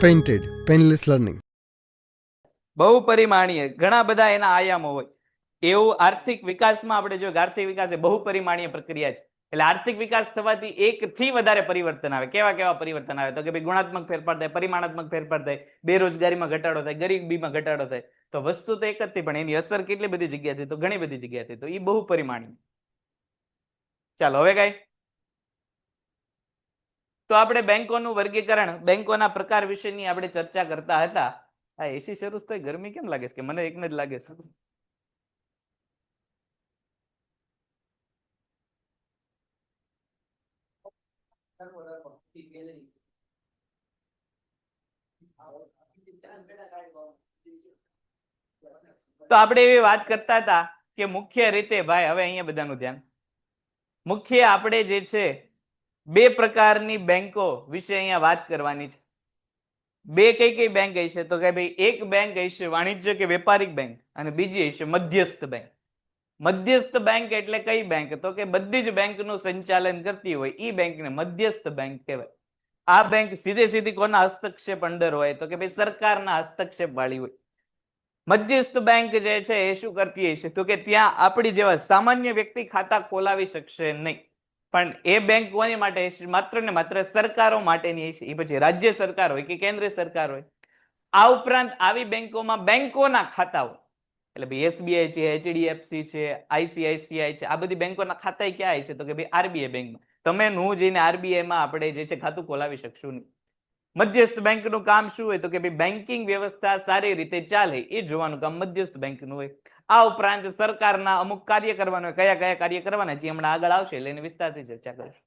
Painted painless learning બહુપરિમાણીય ઘણા બધા એના આયામો હોય એવું આર્થિક વિકાસમાં આપણે જો આર્થિક વિકાસ એ બહુપરિમાણીય પ્રક્રિયા છે. એટલે આર્થિક વિકાસ થવાથી એક થી વધારે પરિવર્તન આવે. કેવા કેવા પરિવર્તન આવે તો કે ભાઈ ગુણાત્મક ફેરફાર થાય, પરિમાણાત્મક ફેરફાર થાય, બેરોજગારીમાં ઘટાડો થાય, ગરીબીમાં ઘટાડો થાય. તો વસ્તુ તો એક જ થઈ પણ એની અસર કેટલી બધી જગ્યાથી તો ઘણી બધી જગ્યાથી તો એ બહુપરિમાણીય. ચાલો હવે કઈ તો આપણે બેંકોનું વર્ગીકરણ બેંકોના પ્રકાર વિશેની આપણે ચર્ચા કરતા હતા. આ એસી શરૂ થાય ગરમી કેમ લાગે છે કે મને એકને જ લાગે છે. તો આપણે એવી વાત કરતા હતા કે મુખ્ય રીતે ભાઈ હવે અહીંયા બધાનું ધ્યાન મુખ્ય આપણે જે છે બે પ્રકારની બેંકો વિશે અહીંયા વાત કરવાની છે. બે કઈ કઈ બેંક હશે તો કે ભાઈ એક બેંક હશે વાણિજ્ય કે વેપારિક બેંક અને બીજી હશે મધ્યસ્થ બેંક. મધ્યસ્થ બેંક એટલે કઈ બેંક તો કે બધી જ બેંકનું સંચાલન કરતી હોય એ બેંકને મધ્યસ્થ બેંક કહેવાય. આ બેંક સીધે સીધી કોના હસ્તક્ષેપ અંદર હોય તો કે ભાઈ સરકારના હસ્તક્ષેપ વાળી હોય. મધ્યસ્થ બેંક જે છે એ શું કરતી હશે તો કે ત્યાં આપણી જેવા સામાન્ય વ્યક્તિ ખાતા ખોલાવી શકશે નહીં. પણ એ બેંક કોની માટે હશે માત્ર ને માત્ર સરકારો માટેની હશે. એ પછી રાજ્ય સરકાર હોય કે કેન્દ્ર સરકાર હોય. આ ઉપરાંત આવી બેંકોમાં બેંકોના ખાતા હોય એટલે ભાઈ એસબીઆઈ છે, એચડીએફસી છે, આઈસીઆઈસીઆઈ છે, આ બધી બેંકોના ખાતા ક્યાં હશે તો કે ભાઈ આરબીઆઈ બેંકમાં. તમે હું જઈને આરબીઆઈમાં આપણે જે છે ખાતું ખોલાવી શકશું નહીં. મધ્યસ્થ બેંકનું કામ શું હોય તો કે ભાઈ બેન્કિંગ વ્યવસ્થા સારી રીતે ચાલે એ જોવાનું કામ મધ્યસ્થ બેંકનું હોય. આ ઉપરાંત સરકારના અમુક કાર્ય કરવાના કયા કયા કાર્ય કરવાના જે હમણાં આગળ આવશે એટલે એની વિસ્તારથી ચર્ચા કરીશું.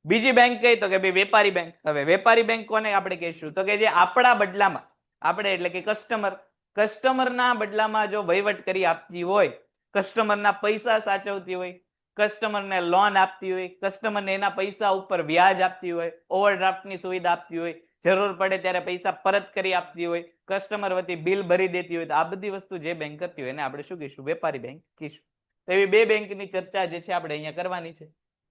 બીજી બેંક કઈ તો કે ભાઈ વેપારી બેંક. હવે વેપારી બેંક કોને આપણે કહીશું તો કે જે આપણા બદલામાં આપણે એટલે કે કસ્ટમરના બદલામાં જો વહીવટ કરી આપતી હોય, કસ્ટમરના પૈસા સાચવતી હોય, કસ્ટમરને લોન આપતી હોય, કસ્ટમરને એના પૈસા ઉપર વ્યાજ આપતી હોય, ઓવરડ્રાફ્ટની સુવિધા આપતી હોય, જરૂર પડે ત્યારે પૈસા પરત કરી આપતી હોય, કસ્ટમર વતી બિલ ભરી દેતી હોય, તો આ બધી વસ્તુ જે બેંક કરતી હોય એને આપણે શું કહીશું વેપારી બેંક કહીશું. તો એવી બે બેંકની ચર્ચા જે છે આપણે અહીંયા કરવાની છે.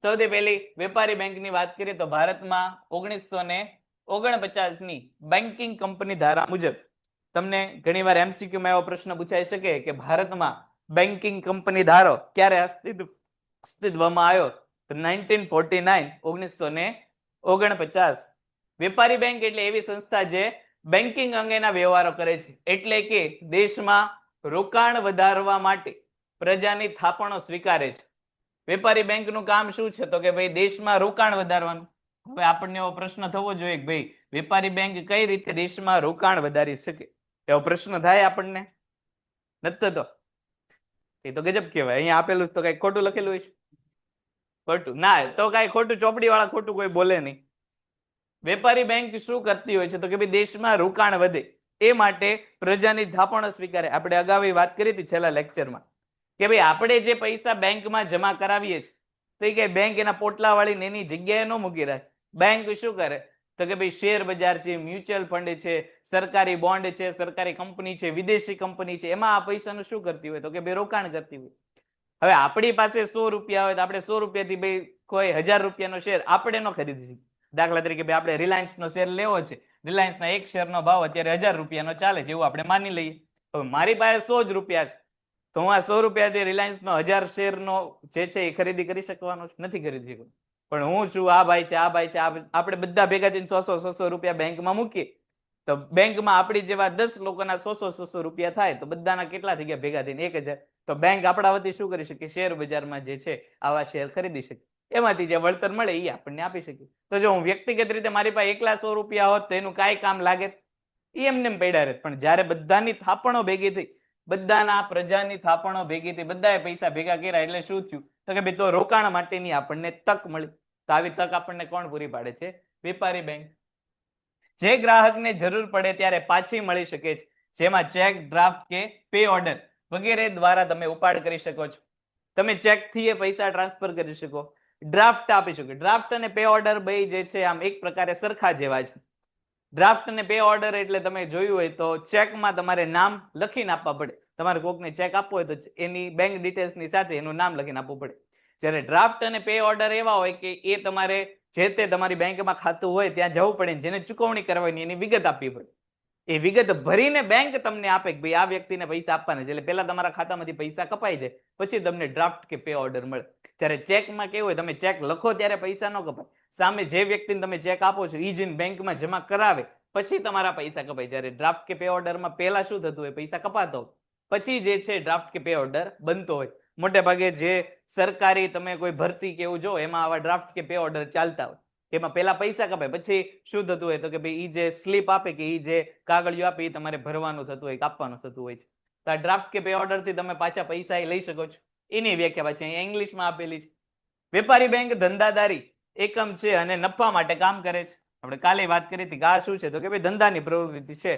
સૌથી પહેલી વેપારી બેંકની વાત કરીએ તો ભારતમાં 1949 ની બેન્કિંગ કંપની ધારા મુજબ તમને ઘણીવાર એમસીક્યુમાં એવો પ્રશ્ન પૂછાઈ શકે કે ભારતમાં બેન્કિંગ કંપની ધારો ક્યારે અસ્તિત્વમાં આવ્યો તો 1949. વેપારી બેંક એટલે એવી સંસ્થા જે બેન્કિંગ અંગેના વ્યવહારો કરે છે. એટલે કે દેશમાં રોકાણ વધારવા માટે પ્રજાની થાપણો સ્વીકારે છે. વેપારી બેંકનું કામ શું છે તો કે ભાઈ દેશમાં રોકાણ વધારવાનું. હવે આપણને એવો પ્રશ્ન થવો જોઈએ કે ભાઈ વેપારી બેંક કઈ રીતે દેશમાં રોકાણ વધારી શકે એવો પ્રશ્ન થાય આપણને નથી થતો. એ તો ગજબ કહેવાય. અહીંયા આપેલું તો કઈ ખોટું લખેલું હોય ખોટું ના તો કઈ ખોટું ચોપડી વાળા ખોટું કોઈ બોલે નહીં. વેપારી બેંક શું કરતી હોય છે તો કે ભાઈ દેશમાં રોકાણ વધે એ માટે પ્રજાની થાપણો સ્વીકારે. આપણે અગાઉ વાત કરી હતી છેલ્લા લેક્ચરમાં કે ભાઈ આપણે જે પૈસા બેંકમાં જમા કરાવીએ છીએ તો એ કઈ બેંક એના પોટલા વાળીને એની જગ્યાએ ન મૂકી રાખે. બેંક શું કરે તો કે ભાઈ શેર બજાર છે, મ્યુચ્યુઅલ ફંડ છે, સરકારી બોન્ડ છે, સરકારી કંપની છે, વિદેશી કંપની છે, એમાં આ પૈસાનું શું કરતી હોય તો કે ભાઈ રોકાણ કરતી હોય. હવે આપણી પાસે 100 રૂપિયા હોય તો આપણે 100 રૂપિયાથી ભાઈ કોઈ 1000 રૂપિયાનો શેર આપણે ન ખરીદી શકીએ. દાખલા તરીકે ભાઈ આપણે રિલાયન્સનો શેર લેવો છે, રિલાયન્સના એક શેરનો ભાવ અત્યારે 1000 રૂપિયાનો ચાલે છે એવું આપણે માની લઈએ. હવે મારી પાસે 100 જ રૂપિયા છે તો હું આ 100 રૂપિયાથી રિલાયન્સનો 1000 શેરનો જે છે એ ખરીદી કરી શકવાનો નથી ખરીદી શકવાનો. પણ હું છું, આ ભાઈ છે, આ ભાઈ છે, આપણે બધા ભેગા થઈને 100 રૂપિયા બેંકમાં મૂકીએ તો બેંકમાં આપણી જેવા 10 લોકોના 100 રૂપિયા થાય તો બધાના કેટલા થઈ ગયા ભેગા થઈને 1000. તો બેંક આપણા વતી શું કરી શકે શેર બજારમાં જે છે આવા શેર ખરીદી શકે. એમાંથી જે વળતર મળે એ આપણને આપી શકીએ. તો જો હું વ્યક્તિગત રીતે મારી પાસે એકલા 100 રૂપિયા હોત તો એનું કાંઈ કામ લાગે એ એમને પડ્યા રહે. પણ જયારે બધાની થાપણો ભેગી થઈ, બધાના પ્રજાની થાપણો ભેગી થઈ, બધાએ પૈસા ભેગા કર્યા એટલે શું થયું તો કે ભાઈ તો રોકાણ માટેની આપણને તક મળી. તો આવી તક આપણને કોણ પૂરી પાડે છે વેપારી બેંક. જે ગ્રાહકને જરૂર પડે ત્યારે પાછી મળી શકે છે. જેમાં ચેક, ડ્રાફ્ટ કે પે ઓર્ડર વગેરે દ્વારા તમે ઉપાડ કરી શકો છો. તમે ચેકથી એ પૈસા ટ્રાન્સફર કરી શકો, ડ્રાફ્ટ આપી શકો. ડ્રાફ્ટ અને પે ઓર્ડર બે જે છે આમ એક પ્રકારે સરખા જેવા છે. ડ્રાફ્ટ અને પે ઓર્ડર એટલે તમે જોયું હોય તો ચેકમાં તમારે નામ લખીને આપવા પડે. તમારે કોકને ચેક આપવો હોય તો એની બેંક ડિટેલ્સની સાથે એનું નામ લખીને આપવું પડે. જ્યારે ડ્રાફ્ટ અને પે ઓર્ડર એવા હોય કે એ તમારે જે તે તમારી બેંકમાં ખાતું હોય ત્યાં જવું પડે, જેને ચૂકવણી કરવાની એની વિગત આપવી પડે. એ વિગત ભરીને બેંક તમને આપે કે ભાઈ આ વ્યક્તિને પૈસા આપવાના છે, એટલે પહેલા તમારા ખાતામાંથી પૈસા કપાઈ જાય, પછી તમને ડ્રાફ્ટ કે પે ઓર્ડર મળે. જ્યારે ચેકમાં કેવું હોય, તમે ચેક લખો ત્યારે પૈસા ન કપાય, સામે જે વ્યક્તિને તમે ચેક આપો છો એ જઈને બેંકમાં જમા કરાવે પછી તમારા પૈસા કપાય. જ્યારે ડ્રાફ્ટ કે પે ઓર્ડરમાં પહેલા શું થતું હોય, પૈસા કપાતો હોય, પછી જે છે ડ્રાફ્ટ કે પે ઓર્ડર બનતો હોય. મોટે ભાગે જે સરકારી તમે કોઈ ભરતી કે એવું જો, એમાં આવા ડ્રાફ્ટ કે પે ઓર્ડર ચાલતા હોય. એમાં પહેલા પૈસા કપાય, પછી શું થતું હોય તો કે ભાઈ ઈ જે સ્લીપ આપે કે ઈ જે કાગળિયો આપે એ તમારે ભરવાનું થતું હોય, કાપવાનું થતું હોય છે. તો આ ડ્રાફ્ટ કે પે ઓર્ડર થી તમે પાછા પૈસા લઈ શકો છો. એની વ્યાખ્યા પાછી અહીંયા ઇંગ્લિશમાં આપેલી છે. વેપારી બેંક ધંધાદારી એકમ છે અને નફા માટે કામ કરે છે. આપણે કાલે વાત કરી હતી કે આ શું છે તો કે ભાઈ ધંધાની પ્રવૃત્તિ છે.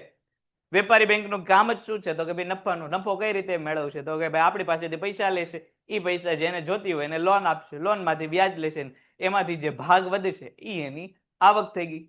વેપારી બેંકનું કામ જ શું છે તો કે ભાઈ નફો કઈ રીતે મેળવશે તો કે ભાઈ આપણી પાસેથી પૈસા લેશે, એ પૈસા જેને જોતી હોય એને લોન આપશે, લોનમાંથી વ્યાજ લેશે, એમાંથી જે ભાગ વધશે એ એની આવક થઈ ગઈ.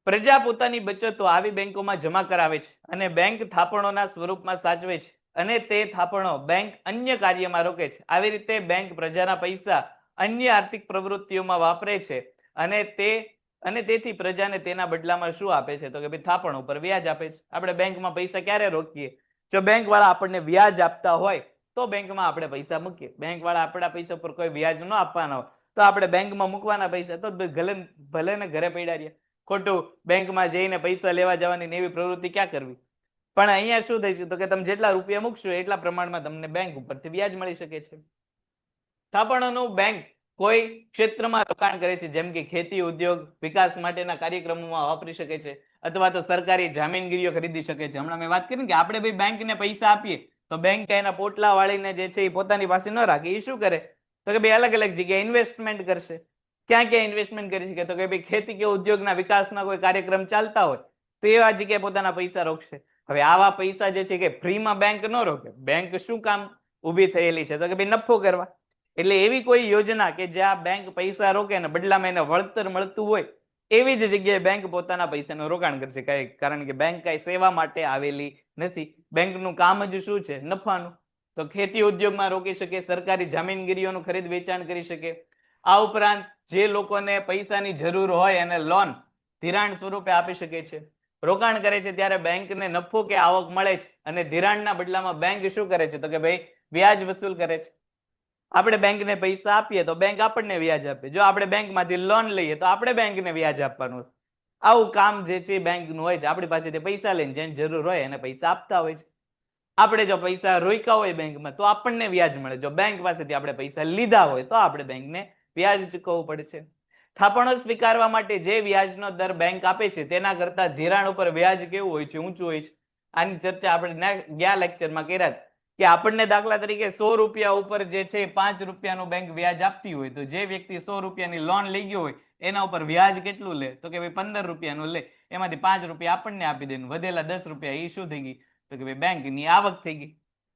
પ્રજા પોતાની બચતો આવી બેંકોમાં જમા કરાવે છે અને બેંક થાપણોના સ્વરૂપમાં સાચવે છે અને તે થાપણો બેંક અન્ય કાર્યમાં રોકે છે. આવી રીતે બેંક પ્રજાના પૈસા અન્ય આર્થિક પ્રવૃત્તિઓમાં વાપરે છે અને તેથી પ્રજાને તેના બદલામાં શું આપે છે તો કે ભાઈ થાપણ ઉપર વ્યાજ આપે છે. આપણે બેંકમાં પૈસા ક્યારે રોકીએ? જો બેંક વાળા આપણને વ્યાજ આપતા હોય તો બેંકમાં આપણે પૈસા મૂકીએ. બેંક વાળા આપણા પૈસા પર કોઈ વ્યાજ ન આપવાના હોય તો આપણે બેંકમાં મૂકવાના પૈસા તો ભલે ને ઘરે પડ્યા રહ્યા. ખોટું બેંકમાં જઈને પૈસા લેવા જવાની એવી પ્રવૃત્તિ ક્યાં કરવી? પણ અહીંયા શું થશે તો કે તમે જેટલા રૂપિયા મૂકશો એટલા પ્રમાણમાં તમને બેંક ઉપરથી વ્યાજ મળી શકે છે. થાપણોનું બેંક કોઈ ક્ષેત્રમાં રોકાણ કરે છે, જેમ કે ખેતી, ઉદ્યોગ, વિકાસ માટેના કાર્યક્રમોમાં વાપરી શકે છે અથવા તો સરકારી જામીનગીરીઓ ખરીદી શકે છે. હમણાં મેં વાત કરી કે આપણે ભાઈ બેંકને પૈસા આપીએ તો બેંક એના પોટલા વાળીને જે છે એ પોતાની પાસે ન રાખે. એ શું કરે તો કે ભાઈ અલગ અલગ જગ્યાએ ઇન્વેસ્ટમેન્ટ કરશે. ક્યાં ક્યાં ઇન્વેસ્ટમેન્ટ કરી શકે તો કે ભાઈ ખેતી કે ઉદ્યોગના વિકાસના કોઈ કાર્યક્રમ ચાલતા હોય તો એવા જગ્યાએ પોતાના પૈસા રોકશે. હવે આવા પૈસા જે છે કે ફ્રીમાં બેંક ન રોકે. બેંક શું કામ ઊભી થયેલી છે તો કે ભાઈ નફો કરવા. એટલે એવી કોઈ યોજના કે જ્યાં બેંક પૈસા રોકે ને બદલામાં એને વળતર મળતું હોય એવી જ જગ્યાએ બેંક પોતાના પૈસાનું રોકાણ કરશે. કારણ કે બેંક કઈ સેવા માટે આવેલી નથી. બેંકનું કામ જ શું છે? નફાનું. તો ખેતી ઉદ્યોગમાં રોકી શકે, સરકારી જામીનગીરીઓનું ખરીદ વેચાણ કરી શકે. આ ઉપરાંત જે લોકોને પૈસાની જરૂર હોય એને લોન ધિરાણ સ્વરૂપે આપી શકે છે. રોકાણ કરે છે ત્યારે બેંકને નફો કે આવક મળે છે અને ધિરાણના બદલામાં બેંક શું કરે છે તો કે ભાઈ વ્યાજ વસૂલ કરે છે. આપણે બેંકને પૈસા આપીએ તો બેંક આપણને વ્યાજ આપે. જો આપણે બેંકમાંથી લોન લઈએ તો આપણે બેંકને વ્યાજ આપવાનું. આવું કામ જે છે બેંકનું હોય છે. આપણી પાસેથી પૈસા લઈને જેને જરૂર હોય એને પૈસા આપતા હોય છે. આપણે જો પૈસા રોક્યા હોય બેંકમાં તો આપણને વ્યાજ મળે. જો બેંક પાસેથી આપણે પૈસા લીધા હોય તો આપણે બેંકને વ્યાજ ચૂકવવું પડે છે. થાપણો સ્વીકારવા માટે જે વ્યાજનો દર બેંક આપે છે તેના કરતા ધિરાણ ઉપર વ્યાજ કેવું હોય છે? ઊંચું હોય છે. આની ચર્ચા આપણે ગયા લેક્ચરમાં કર્યા કે આપણને દાખલા તરીકે 100 રૂપિયા ઉપર જે છે 5 રૂપિયાનું બેંક વ્યાજ આપતી હોય તો જે વ્યક્તિ 100 રૂપિયાની લોન લઈ ગયો હોય એના ઉપર વ્યાજ કેટલું લે તો કે ભાઈ 15 રૂપિયાનું લે. એમાંથી 5 રૂપિયા આપણને આપી દે, વધેલા 10 રૂપિયા એ શું થઈ ગઈ તો કે ભાઈ બેંકની આવક થઈ ગઈ.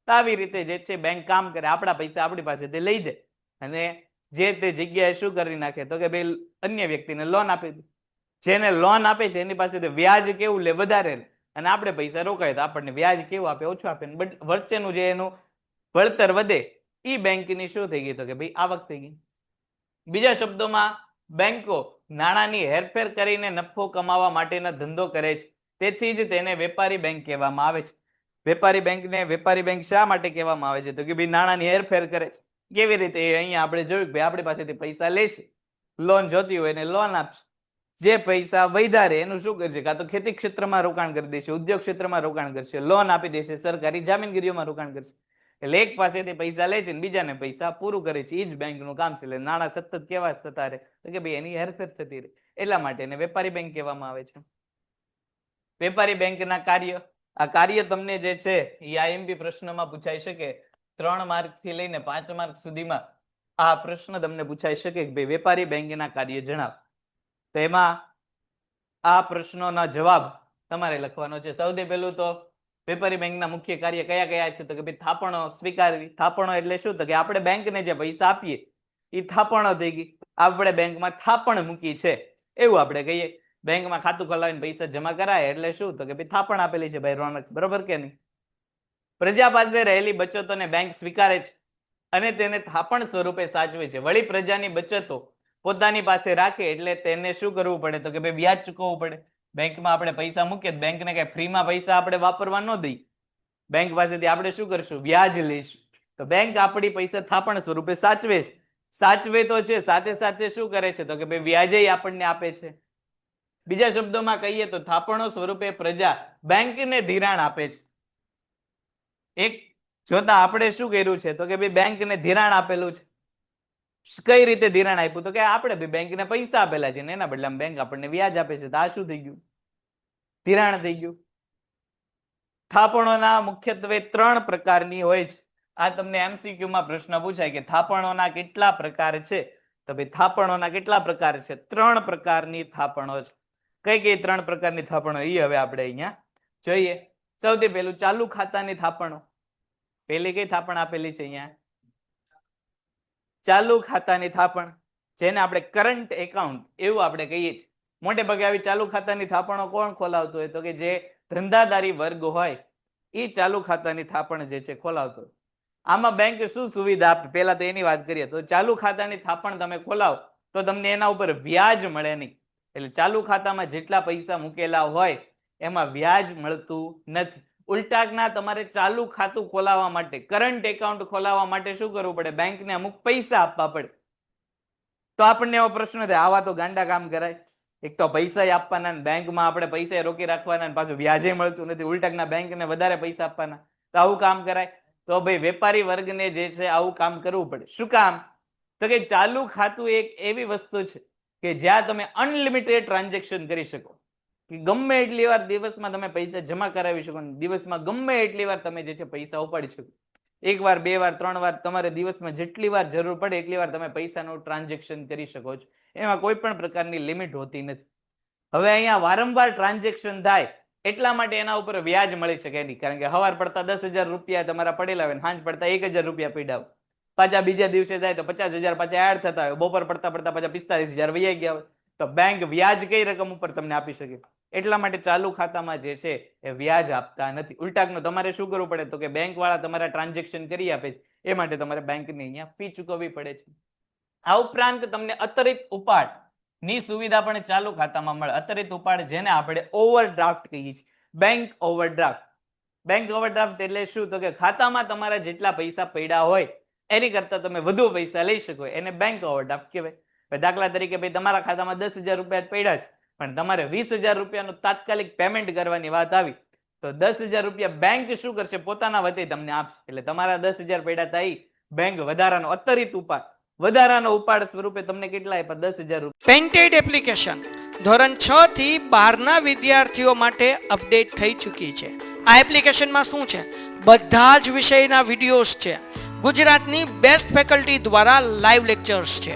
તો આવી રીતે જે છે બેંક કામ કરે. આપણા પૈસા આપણી પાસેથી લઈ જાય અને જે તે જગ્યાએ શું કરી નાખે તો કે ભાઈ અન્ય વ્યક્તિને લોન આપી દે. જેને લોન આપે છે એની પાસેથી વ્યાજ કેવું લે? વધારે લે. અને આપણે પૈસા રોકાય તો આપણને વ્યાજ કેવું આપે? ઓછું આપે. વચ્ચેનું જે એનું વળતર વધે એ બેંકની શું થઈ ગઈ તો કે ભાઈ આવક થઈ ગઈ. બીજા શબ્દોમાં બેંકો નાણાંની હેરફેર કરીને નફો કમાવા માટેનો ધંધો કરે છે. તેથી જ તેને વેપારી બેંક કહેવામાં આવે છે. વેપારી બેંકને વેપારી બેંક શા માટે કહેવામાં આવે છે તો કે ભાઈ નાણાંની હેરફેર કરે છે. કેવી રીતે? અહીંયા આપણે જોયું કે આપણી પાસેથી પૈસા લેશે, લોન જોતી હોય એને લોન આપશે. જે પૈસા વધારે એનું શું કરશે? કાં તો ખેતી ક્ષેત્રમાં રોકાણ કરી દેશે, ઉદ્યોગ ક્ષેત્રમાં રોકાણ કરશે, લોન આપી દેશે, સરકારી જામીનગીરીઓમાં રોકાણ કરશે. એટલે એક પાસેથી પૈસા લે છે ને બીજાને પૈસા પૂરું કરે છે. એ જ બેંકનું કામ છે. એટલે નાણાં સતત કેવા થતા રહે તો કે ભાઈ એની હેરફેર થતી રહે. એટલા માટે એને વેપારી બેંક કહેવામાં આવે છે. વેપારી બેંકના કાર્ય. આ કાર્ય તમને જે છે એ આઈએમપી પ્રશ્નમાં પૂછાઈ શકે. 3 માર્ક થી લઈને 5 માર્ક સુધીમાં આ પ્રશ્ન તમને પૂછાઈ શકે કે ભાઈ વેપારી બેંકના કાર્ય જણાવ. તો એમાં આ પ્રશ્નોના જવાબ તમારે લખવાનો છે. સૌથી પહેલું તો વેપારી બેંકના મુખ્ય કાર્ય કયા કયા છે તો કે ભાઈ થાપણો સ્વીકારવી. થાપણો એટલે શું તો કે આપણે બેંકને જે પૈસા આપીએ એ થાપણો થઈ ગઈ. આપણે બેંકમાં થાપણ મૂકી છે એવું આપણે કહીએ. બેંકમાં ખાતું ખોલાવીને પૈસા જમા કરાય એટલે શું તો કે ભાઈ થાપણ આપેલી છે ભાઈ રોનક. બરોબર કે નહીં? પ્રજા પાસે રહેલી બચતોને બેંક સ્વીકારે છે અને તેને થાપણ સ્વરૂપે સાચવે છે. વળી પ્રજાની બચતો પોતાની પાસે રાખે એટલે તેને શું કરવું પડે તો કે ભાઈ વ્યાજ ચૂકવવું પડે. બેંકમાં આપણે પૈસા મૂકીએ બેંકને કઈ ફ્રીમાં પૈસા આપણે વાપરવા ન દઈએ. બેંક પાસેથી આપણે શું કરશું? વ્યાજ લઈશું. તો બેંક આપણી પૈસા થાપણ સ્વરૂપે સાચવે છે. સાચવે તો છે, સાથે સાથે શું કરે છે તો કે ભાઈ વ્યાજે આપણને આપે છે. બીજા શબ્દોમાં કહીએ તો થાપણો સ્વરૂપે પ્રજા બેંકને ધિરાણ આપે છે. એક જોતા આપણે શું કર્યું છે તો કે ભાઈ બેંકને ધિરાણ આપેલું છે. કઈ રીતે ધિરાણ આપ્યું તો કે આપણે ભાઈ બેંકને પૈસા આપેલા છે ને એના બદલામાં બેંક આપણને વ્યાજ આપે છે. તો આ શું થઈ ગયું? ધિરાણ થઈ ગયું. થાપણોના મુખ્યત્વે 3 પ્રકારની હોય છે. આ તમને MCQ માં પ્રશ્ન પૂછાય કે થાપણોના કેટલા પ્રકાર છે? તો ભાઈ થાપણોના કેટલા પ્રકાર છે? 3 પ્રકારની થાપણો છે. કઈ કઈ 3 પ્રકારની થાપણો એ હવે આપણે અહીંયા જોઈએ. સૌથી પહેલું ચાલુ ખાતાની થાપણો. પહેલી કઈ થાપણ આપેલી છે અહીંયા? ચાલુ ખાતાની થાપણ, જેને આપણે કરંટ એકાઉન્ટ એવું આપણે કહીએ છીએ. મોટે ભાગે આવી ચાલુ ખાતાની થાપણો કોણ ખોલાવતું હોય તો કે જે ધંધાદારી વર્ગ હોય એ ચાલુ ખાતાની થાપણ જે છે ખોલાવતો હોય. આમાં બેંક શું સુવિધા આપે પહેલા તો એની વાત કરીએ તો ચાલુ ખાતાની થાપણ તમે ખોલાવો તો તમને એના ઉપર વ્યાજ મળે નહીં. એટલે ચાલુ ખાતામાં જેટલા પૈસા મૂકેલા હોય એમાં વ્યાજ મળતું નથી. ઉલટાના તમારે ચાલુ ખાતું ખોલાવવા માટે, કરંટ એકાઉન્ટ ખોલાવવા માટે શું કરવું પડે? બેંકને અમુક પૈસા આપવા પડે. તો આપણને એવો પ્રશ્ન થાય આવા તો ગાંડા કામ કરાય. એક તો પૈસા આપવાના, બેંકમાં આપણે પૈસા રોકી રાખવાના, પાછું વ્યાજે મળતું નથી, ઉલટાના બેંકને વધારે પૈસા આપવાના. તો આવું કામ કરાય? તો ભાઈ વેપારી વર્ગને જે છે આવું કામ કરવું પડે. શું કામ? તો કે ચાલુ ખાતું એક એવી વસ્તુ છે કે જ્યાં તમે અનલિમિટેડ ટ્રાન્ઝેક્શન કરી શકો, કે ગમે એટલી વાર દિવસમાં તમે પૈસા જમા કરાવી શકો, દિવસમાં ગમે એટલી વાર તમે જે છે પૈસા ઉપાડી શકો. 1 વાર 2 વાર 3 વાર તમારે દિવસમાં જેટલી વાર જરૂર પડે એટલી વાર તમે પૈસાનું ટ્રાન્ઝેક્શન કરી શકો છો. એમાં કોઈ પણ પ્રકારની લિમિટ હોતી નથી. હવે અહીંયા વારંવાર ટ્રાન્ઝેક્શન થાય એટલા માટે એના ઉપર વ્યાજ મળી શકે નહીં. કારણ કે સવાર પડતા 10,000 રૂપિયા તમારા પડેલા હોય, સાંજ પડતા 1,000 રૂપિયા પડ્યા હોય, પાછા બીજા દિવસે જાય તો 50,000 પાછા એડ થતા હોય, બપોર પડતા પડતા પાછા 45,000 વૈયા ગયા હોય. તો બેંક વ્યાજ કઈ રકમ ઉપર તમને આપી શકે? એટલા માટે ચાલુ ખાતામાં જે છે એ વ્યાજ આપતા નથી. ઉલટાનું તમારે શું કરવું પડે તો કે બેંક વાળા તમારા ટ્રાન્ઝેક્શન કરી આપે છે, એ માટે તમારે બેંકને અહીંયા ફી ચૂકવવી પડે છે. આ ઉપરાંત તમને અતિરિક્ત ઉપાડ ની સુવિધા પણ ચાલુ ખાતામાં મળે. અતિરિક્ત ઉપાડ જેને આપણે ઓવરડ્રાફ્ટ કહીએ છીએ. Bank overdraft. બેંક ઓવરડ્રાફ્ટ એટલે શું તો કે ખાતામાં તમારા જેટલા પૈસા પડ્યા હોય એની કરતા તમે વધુ પૈસા લઈ શકો, એને બેંક ઓવરડ્રાફ્ટ કહેવાય. દાખલા તરીકે ભાઈ તમારા ખાતામાં 10,000 રૂપિયા પડ્યા છે પણ તમારે 20,000 રૂપિયાનું તાત્કાલિક પેમેન્ટ કરવાની વાત આવી તો 10,000 રૂપિયા બેંક શું કરશે? પોતાના વતી તમને આપશે. એટલે તમારા 10,000 પડ્યા હતા બેંક વધારાનો અતિરિક્ત ઉપાડ, વધારાનો ઉપાડ સ્વરૂપે તમને કેટલા આપ્યા? 10,000 રૂપિયા. પેન્ટેડ એપ્લિકેશન ધોરણ 6 થી 12 ના વિદ્યાર્થીઓ માટે અપડેટ થઈ ચૂકી છે. આ એપ્લિકેશનમાં શું છે? બધા જ વિષયના વિડીયોઝ છે. ગુજરાતની બેસ્ટ ફેકલ્ટી દ્વારા લાઈવ લેક્ચર્સ છે,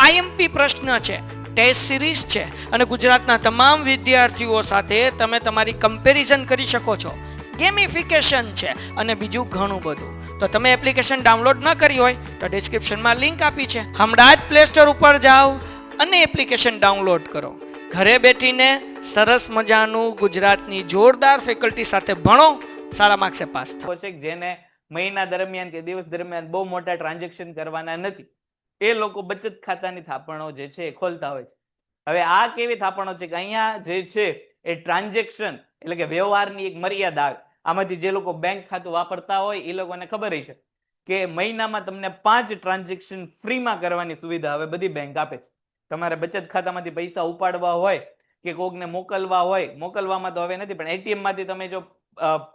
આઈએમપી પ્રશ્ન છે, ટેસ્ટ સિરીઝ છે અને ગુજરાતના તમામ વિદ્યાર્થીઓ સાથે તમે તમારી કમ્પેરિઝન કરી શકો છો. ગેમિફિકેશન છે અને બીજું ઘણું બધું. તો તમે એપ્લિકેશન ડાઉનલોડ ન કરી હોય તો ડિસ્ક્રિપ્શનમાં લિંક આપી છે, હમણાં જ પ્લે સ્ટોર ઉપર જાઓ અને એપ્લિકેશન ડાઉનલોડ કરો. ઘરે બેઠીને સરસ મજાનું ગુજરાતની જોરદાર ફેકલ્ટી સાથે ભણો, સારા માર્ક્સે પાસ થાઓ. જેને મહિના દરમિયાન કે દિવસ દરમિયાન બહુ મોટા ટ્રાન્ઝેક્શન કરવાના નથી એ લોકો બચત ખાતાની થાપણો જે છે એ ખોલતા હોય છે. હવે આ કેવી થાપણો છે કે અહીંયા જે છે એ ટ્રાન્ઝેક્શન એટલે કે વ્યવહારની એક મર્યાદા આવે. આમાંથી જે લોકો બેંક ખાતું વાપરતા હોય એ લોકોને ખબર હશે કે મહિનામાં તમને 5 ટ્રાન્ઝેક્શન ફ્રીમાં કરવાની સુવિધા હવે બધી બેંક આપે છે. તમારે બચત ખાતામાંથી પૈસા ઉપાડવા હોય કે કોકને મોકલવા હોય, મોકલવામાં તો હવે નથી પણ એટીએમ માંથી તમે જો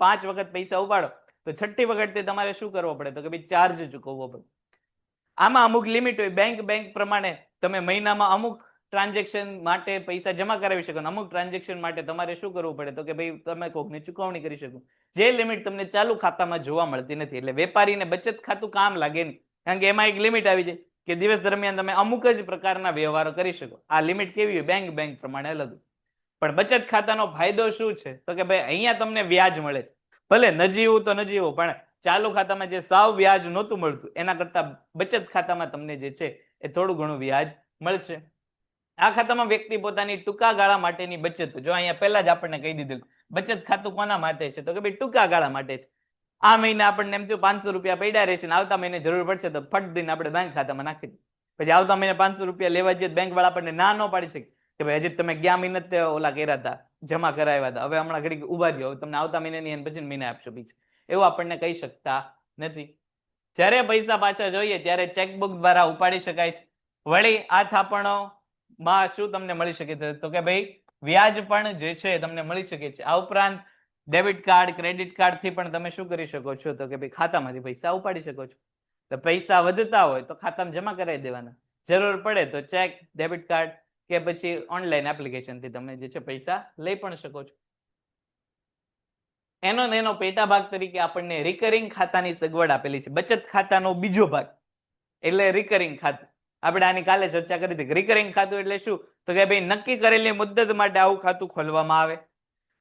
5 વખત પૈસા ઉપાડો તો 6ઠી વખતે તમારે શું કરવો પડે તો કે ભાઈ ચાર્જ ચૂકવવો પડે. આમાં અમુક લિમિટ હોય. બેંક પ્રમાણે તમે મહિનામાં અમુક ટ્રાન્ઝેક્શન માટે પૈસા જમા કરાવી શકો, અમુક ટ્રાન્ઝેક્શન માટે તમારે શું કરવું પડે તો કે ભાઈ તમે કોકની ચૂકવણી કરી શકો. જે લિમિટ તમને ચાલુ ખાતામાં જોવા મળતી નથી. એટલે વેપારીને બચત ખાતું કામ લાગે નહીં, કારણ કે એમાં એક લિમિટ આવી જાય કે દિવસ દરમિયાન તમે અમુક જ પ્રકારના વ્યવહારો કરી શકો. આ લિમિટ કેવી હોય? બેંક પ્રમાણે અલગ. પણ બચત ખાતાનો ફાયદો શું છે તો કે ભાઈ અહીંયા તમને વ્યાજ મળે છે. ભલે નજીવું તો નજીવું, પણ ચાલુ ખાતામાં જે સાવ વ્યાજ નહોતું મળતું એના કરતા બચત ખાતામાં તમને જે છે એ થોડું ઘણું વ્યાજ મળશે. આ ખાતામાં વ્યક્તિ પોતાની ટૂંકા ગાળા માટેની બચત, જો અહીંયા પહેલા જ આપણને કહી દીધું બચત ખાતું કોના માટે છે તો કે ભાઈ ટૂંકા ગાળા માટે છે. આ મહિને આપણને એમ થયું 500 રૂપિયા પડ્યા રહેશે ને આવતા મહિને જરૂર પડશે તો ફટ દઈને આપણે બેંક ખાતામાં નાખી દઈએ. પછી આવતા મહિને 500 રૂપિયા લેવા જઈએ બેંક વાળા આપણને ના ન પાડી શકે કે ભાઈ હજી તમે ગયા મહિને જ ઓલા કર્યા હતા, જમા કરાવ્યા હતા, હવે હમણાં ઘડી ઉભા રહ્યો, તમને આવતા મહિનાની અને પછી મહિને આપશો બીજું, એવું આપણને કહી શકતા નથી. જ્યારે પૈસા પાછા જોઈએ ત્યારે ચેકબુક દ્વારા ઉપાડી શકાય છે. વળી આ થાપણોમાં શું તમને મળી શકે છે તો કે ભાઈ વ્યાજ પણ જે છે તમને મળી શકે છે. આ ઉપરાંત ડેબિટ કાર્ડ, ક્રેડિટ કાર્ડ થી પણ તમે શું કરી શકો છો તો કે ભાઈ ખાતામાંથી પૈસા ઉપાડી શકો છો. તો પૈસા વધતા હોય તો ખાતામાં જમા કરાવી દેવાના, જરૂર પડે તો ચેક, ડેબિટ કાર્ડ કે પછી ઓનલાઈન એપ્લિકેશન થી તમે જે છે પૈસા લઈ પણ શકો છો. એનો પેટા ભાગ તરીકે આપણને રિકરિંગ ખાતાની સગવડ આપેલી છે. બચત ખાતાનો બીજો ભાગ એટલે રિકરિંગ ખાતું. આપણે આની કાલે ચર્ચા કરી હતી. રિકરિંગ ખાતું એટલે શું તો કે ભાઈ નક્કી કરેલી મુદ્દત માટે આવું ખાતું ખોલવામાં આવે.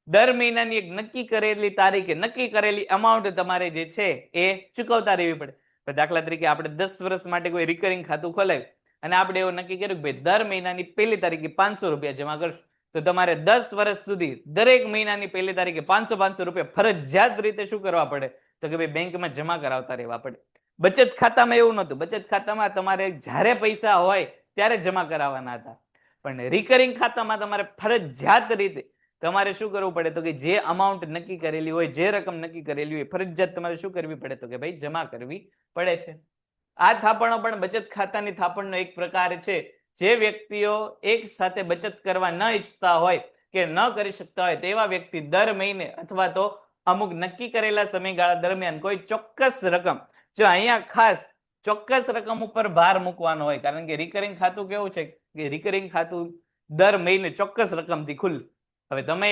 દર મહિનાની એક નક્કી કરેલી તારીખે નક્કી કરેલી અમાઉન્ટ તમારે જે છે એ ચૂકવતા રહેવી પડે. દાખલા તરીકે આપણે 10 વર્ષ માટે કોઈ રિકરિંગ ખાતું ખોલાવ્યું અને આપણે એવું નક્કી કર્યું કે ભાઈ દર મહિનાની પહેલી તારીખે 500 રૂપિયા જમા કરશું, તો તમારે 10 વર્ષ સુધી દરેક મહિનાની પહેલી તારીખે 500 રૂપિયા ફરજિયાત રીતે શું કરવા પડે તો કે ભાઈ બેંકમાં જમા કરાવતા રહેવા પડે. બચત ખાતામાં એવું નહોતું. બચત ખાતામાં તમારે જ્યારે પૈસા હોય ત્યારે જમા કરાવવાના હતા, પણ રિકરિંગ ખાતામાં તમારે ફરજિયાત રીતે તમારે શું કરવું પડે તો કે જે અમાઉન્ટ નક્કી કરેલી હોય, જે રકમ નક્કી કરેલી હોય, ફરજિયાત તમારે શું કરવી પડે તો કે ભાઈ જમા કરવી પડે છે. આ થાપણો પણ બચત ખાતાની થાપણનો એક પ્રકાર છે. જે વ્યક્તિઓ એક સાથે બચત કરવા ન ઈચ્છતા હોય કે ન કરી શકતા હોય તેવા વ્યક્તિ દર મહિને અથવા તો અમુક નક્કી કરેલા સમયગાળા દરમિયાન કોઈ ચોક્કસ રકમ, જો અહીંયા ખાસ ચોક્કસ રકમ ઉપર ભાર મૂકવાનો હોય, કારણ કે રિકરિંગ ખાતું કેવું છે કે રિકરિંગ ખાતું દર મહિને ચોક્કસ રકમથી ખુલ્લું. હવે તમે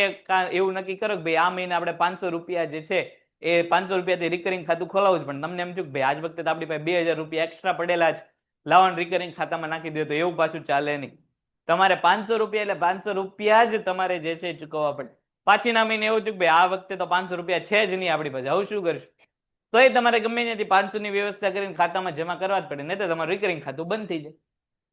એવું નક્કી કરો કે ભાઈ આ મહિને આપણે 500 રૂપિયા જે છે એ 500 રૂપિયાથી રિકરિંગ ખાતું ખોલાવું છે, પણ તમને એમ થયું કે ભાઈ આજ વખતે તો આપણી પાસે 2000 રૂપિયા એક્સ્ટ્રા પડેલા છે, લાવણ રિકરિંગ ખાતામાં નાખી દો, તો એવું પાછું ચાલે નહીં. તમારે 500 રૂપિયા એટલે 500 રૂપિયા જ તમારે જે છે ચૂકવવા પડે. પાછીના મહિને એવું થયું કે ભાઈ આ વખતે તો 500 રૂપિયા છે જ નહીં આપણી પાસે, હવે શું કરશું? તો એ તમારે ગમે ત્યાંથી 500 ની વ્યવસ્થા કરીને ખાતામાં જમા કરવા જ પડે, નહીં તો તમારું રિકરિંગ ખાતું બંધ થઈ જાય.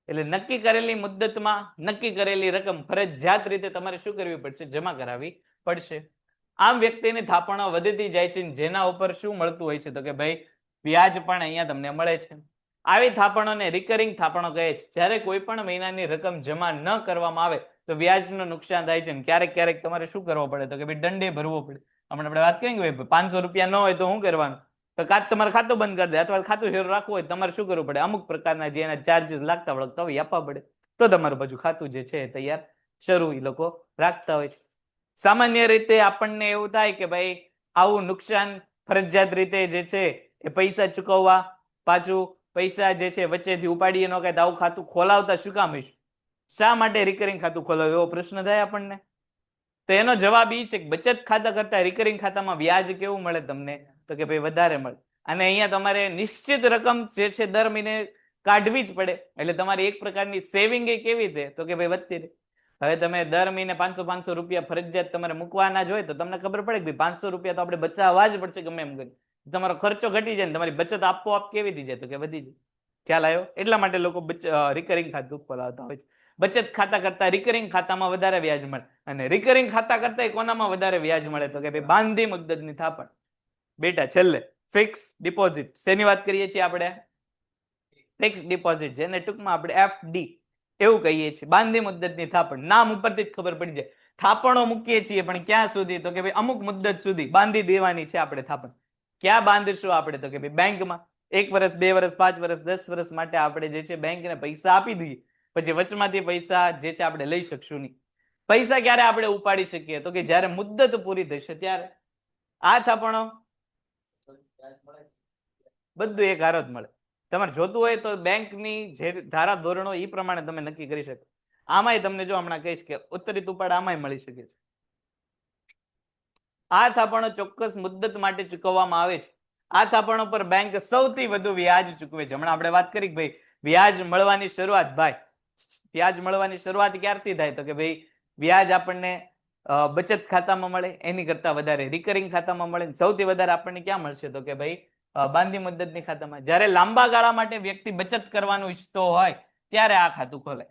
એટલે નક્કી કરેલી મુદ્દતમાં નક્કી કરેલી રકમ ફરજિયાત રીતે તમારે શું કરવી પડશે? જમા કરાવવી પડશે. આમ વ્યક્તિની થાપણો વધતી જાય છે, જેના ઉપર શું મળતું હોય છે તો કે ભાઈ વ્યાજ પણ અહીંયા તમને મળે છે. આવી થાપણોને રિકરિંગ થાપણો કહે છે. જ્યારે કોઈ પણ મહિનાની રકમ જમા ન કરવામાં આવે તો વ્યાજનું નુકસાન થાય છે. ક્યારેક ક્યારેક તમારે શું કરવો પડે તો કે ભાઈ દંડે ભરવો પડે. હમણાં આપણે વાત કરીએ કે ભાઈ 500 રૂપિયા ન હોય તો શું કરવાનું? તો કાં તમારે ખાતું બંધ કરી દે, અથવા ખાતું શરૂ રાખવું હોય તમારે શું કરવું પડે? અમુક પ્રકારના જે એના ચાર્જીસ લાગતા વળગતા હોય આપવા પડે, તો તમારું પાછું ખાતું જે છે તૈયાર શરૂ એ લોકો રાખતા હોય છે. સામાન્ય રીતે આપણને એવું થાય કે ભાઈ આવું નુકસાન ફરજિયાત રીતે જે છે એ પૈસા ચૂકવવા, પાછું પૈસા જે છે વચ્ચેથી ઉપાડીએ ન કાંઈ, આવું ખાતું ખોલાવતા શું કામ હશે? શા માટે રિકરિંગ ખાતું ખોલાવ્યું? એવો પ્રશ્ન થાય આપણને. તો એનો જવાબ એ છે કે બચત ખાતા કરતા રિકરિંગ ખાતામાં વ્યાજ કેવું મળે તમને તો કે ભાઈ વધારે મળે. અને અહીંયા તમારે નિશ્ચિત રકમ જે છે દર મહિને કાઢવી જ પડે, એટલે તમારી એક પ્રકારની સેવિંગ એ કેવી રીતે તો કે ભાઈ વધતી રહે. હવે તમે દર મહિને 500 રૂપિયા ફરજિયાત તમારે મૂકવાના જ હોય તો તમને ખબર પડે કે 500 રૂપિયા તો આપણે બચાવવા જ પડશે ગમે એમ કરી. તમારો ખર્ચો ઘટી જાય ને તમારી બચત આપોઆપ કેવી થઈ જાય તો કે વધી જાય. ખ્યાલ આવ્યો? એટલા માટે લોકો રિકરિંગ ખાતું ખોલાવતા હોય છે. બચત ખાતા કરતા રિકરિંગ ખાતામાં વધારે વ્યાજ મળે. અને રિકરિંગ ખાતા કરતા કોનામાં વધારે વ્યાજ મળે તો કે ભાઈ બાંધી મુદ્દતની થાપણ. બેટા છેલ્લે ફિક્સ ડિપોઝિટ. શેની વાત કરીએ છીએ આપણે? ફિક્સ ડિપોઝિટ, જેને ટૂંકમાં આપણે FD એવું કહીએ છીએ. બાંધી મુદ્દતની થાપણ. નામ ઉપરથી જ ખબર પડી જાય. થાપણો મૂકીએ છીએ પણ ક્યાં સુધી તો કે ભાઈ અમુક મુદ્દત સુધી બાંધી દેવાની છે આપણે થાપણ. ક્યાં બાંધીશું આપણે તો કે ભાઈ બેંકમાં. 1 વર્ષ, 2 વર્ષ, 5 વર્ષ, 10 વર્ષ માટે આપણે જે છે બેંકને પૈસા આપી દઈએ, પછી વચમાંથી પૈસા જે છે આપણે લઈ શકશું નહીં. પૈસા ક્યારે આપણે ઉપાડી શકીએ તો કે જ્યારે મુદ્દત પૂરી થશે ત્યારે. આ થાપણો બધું એક હારો જ મળે. તમારે જોતું હોય તો બેંકની જે ધારા ધોરણો એ પ્રમાણે તમે નક્કી કરી શકો. આમાંય તમને જો હમણાં કહીશ કે ઉત્તરી તુપાડ આમાંય મળી શકે છે. આ થાપણો ચોક્કસ મુદ્દત માટે ચૂકવવામાં આવે છે. આ થાપણો પર બેંક સૌથી વધુ વ્યાજ ચૂકવે છે. હમણાં આપણે વાત કરી કે ભાઈ વ્યાજ મળવાની શરૂઆત, ભાઈ વ્યાજ મળવાની શરૂઆત ક્યારથી થાય તો કે ભાઈ વ્યાજ આપણને બચત ખાતામાં મળે એની કરતા વધારે રિકરિંગ ખાતામાં મળે. સૌથી વધારે આપણને ક્યાં મળશે તો કે ભાઈ બાંધી મુદ્દતની ખાતામાં. જ્યારે લાંબા ગાળા માટે વ્યક્તિ બચત કરવાનું ઈચ્છતો હોય ત્યારે આ ખાતું ખોલે.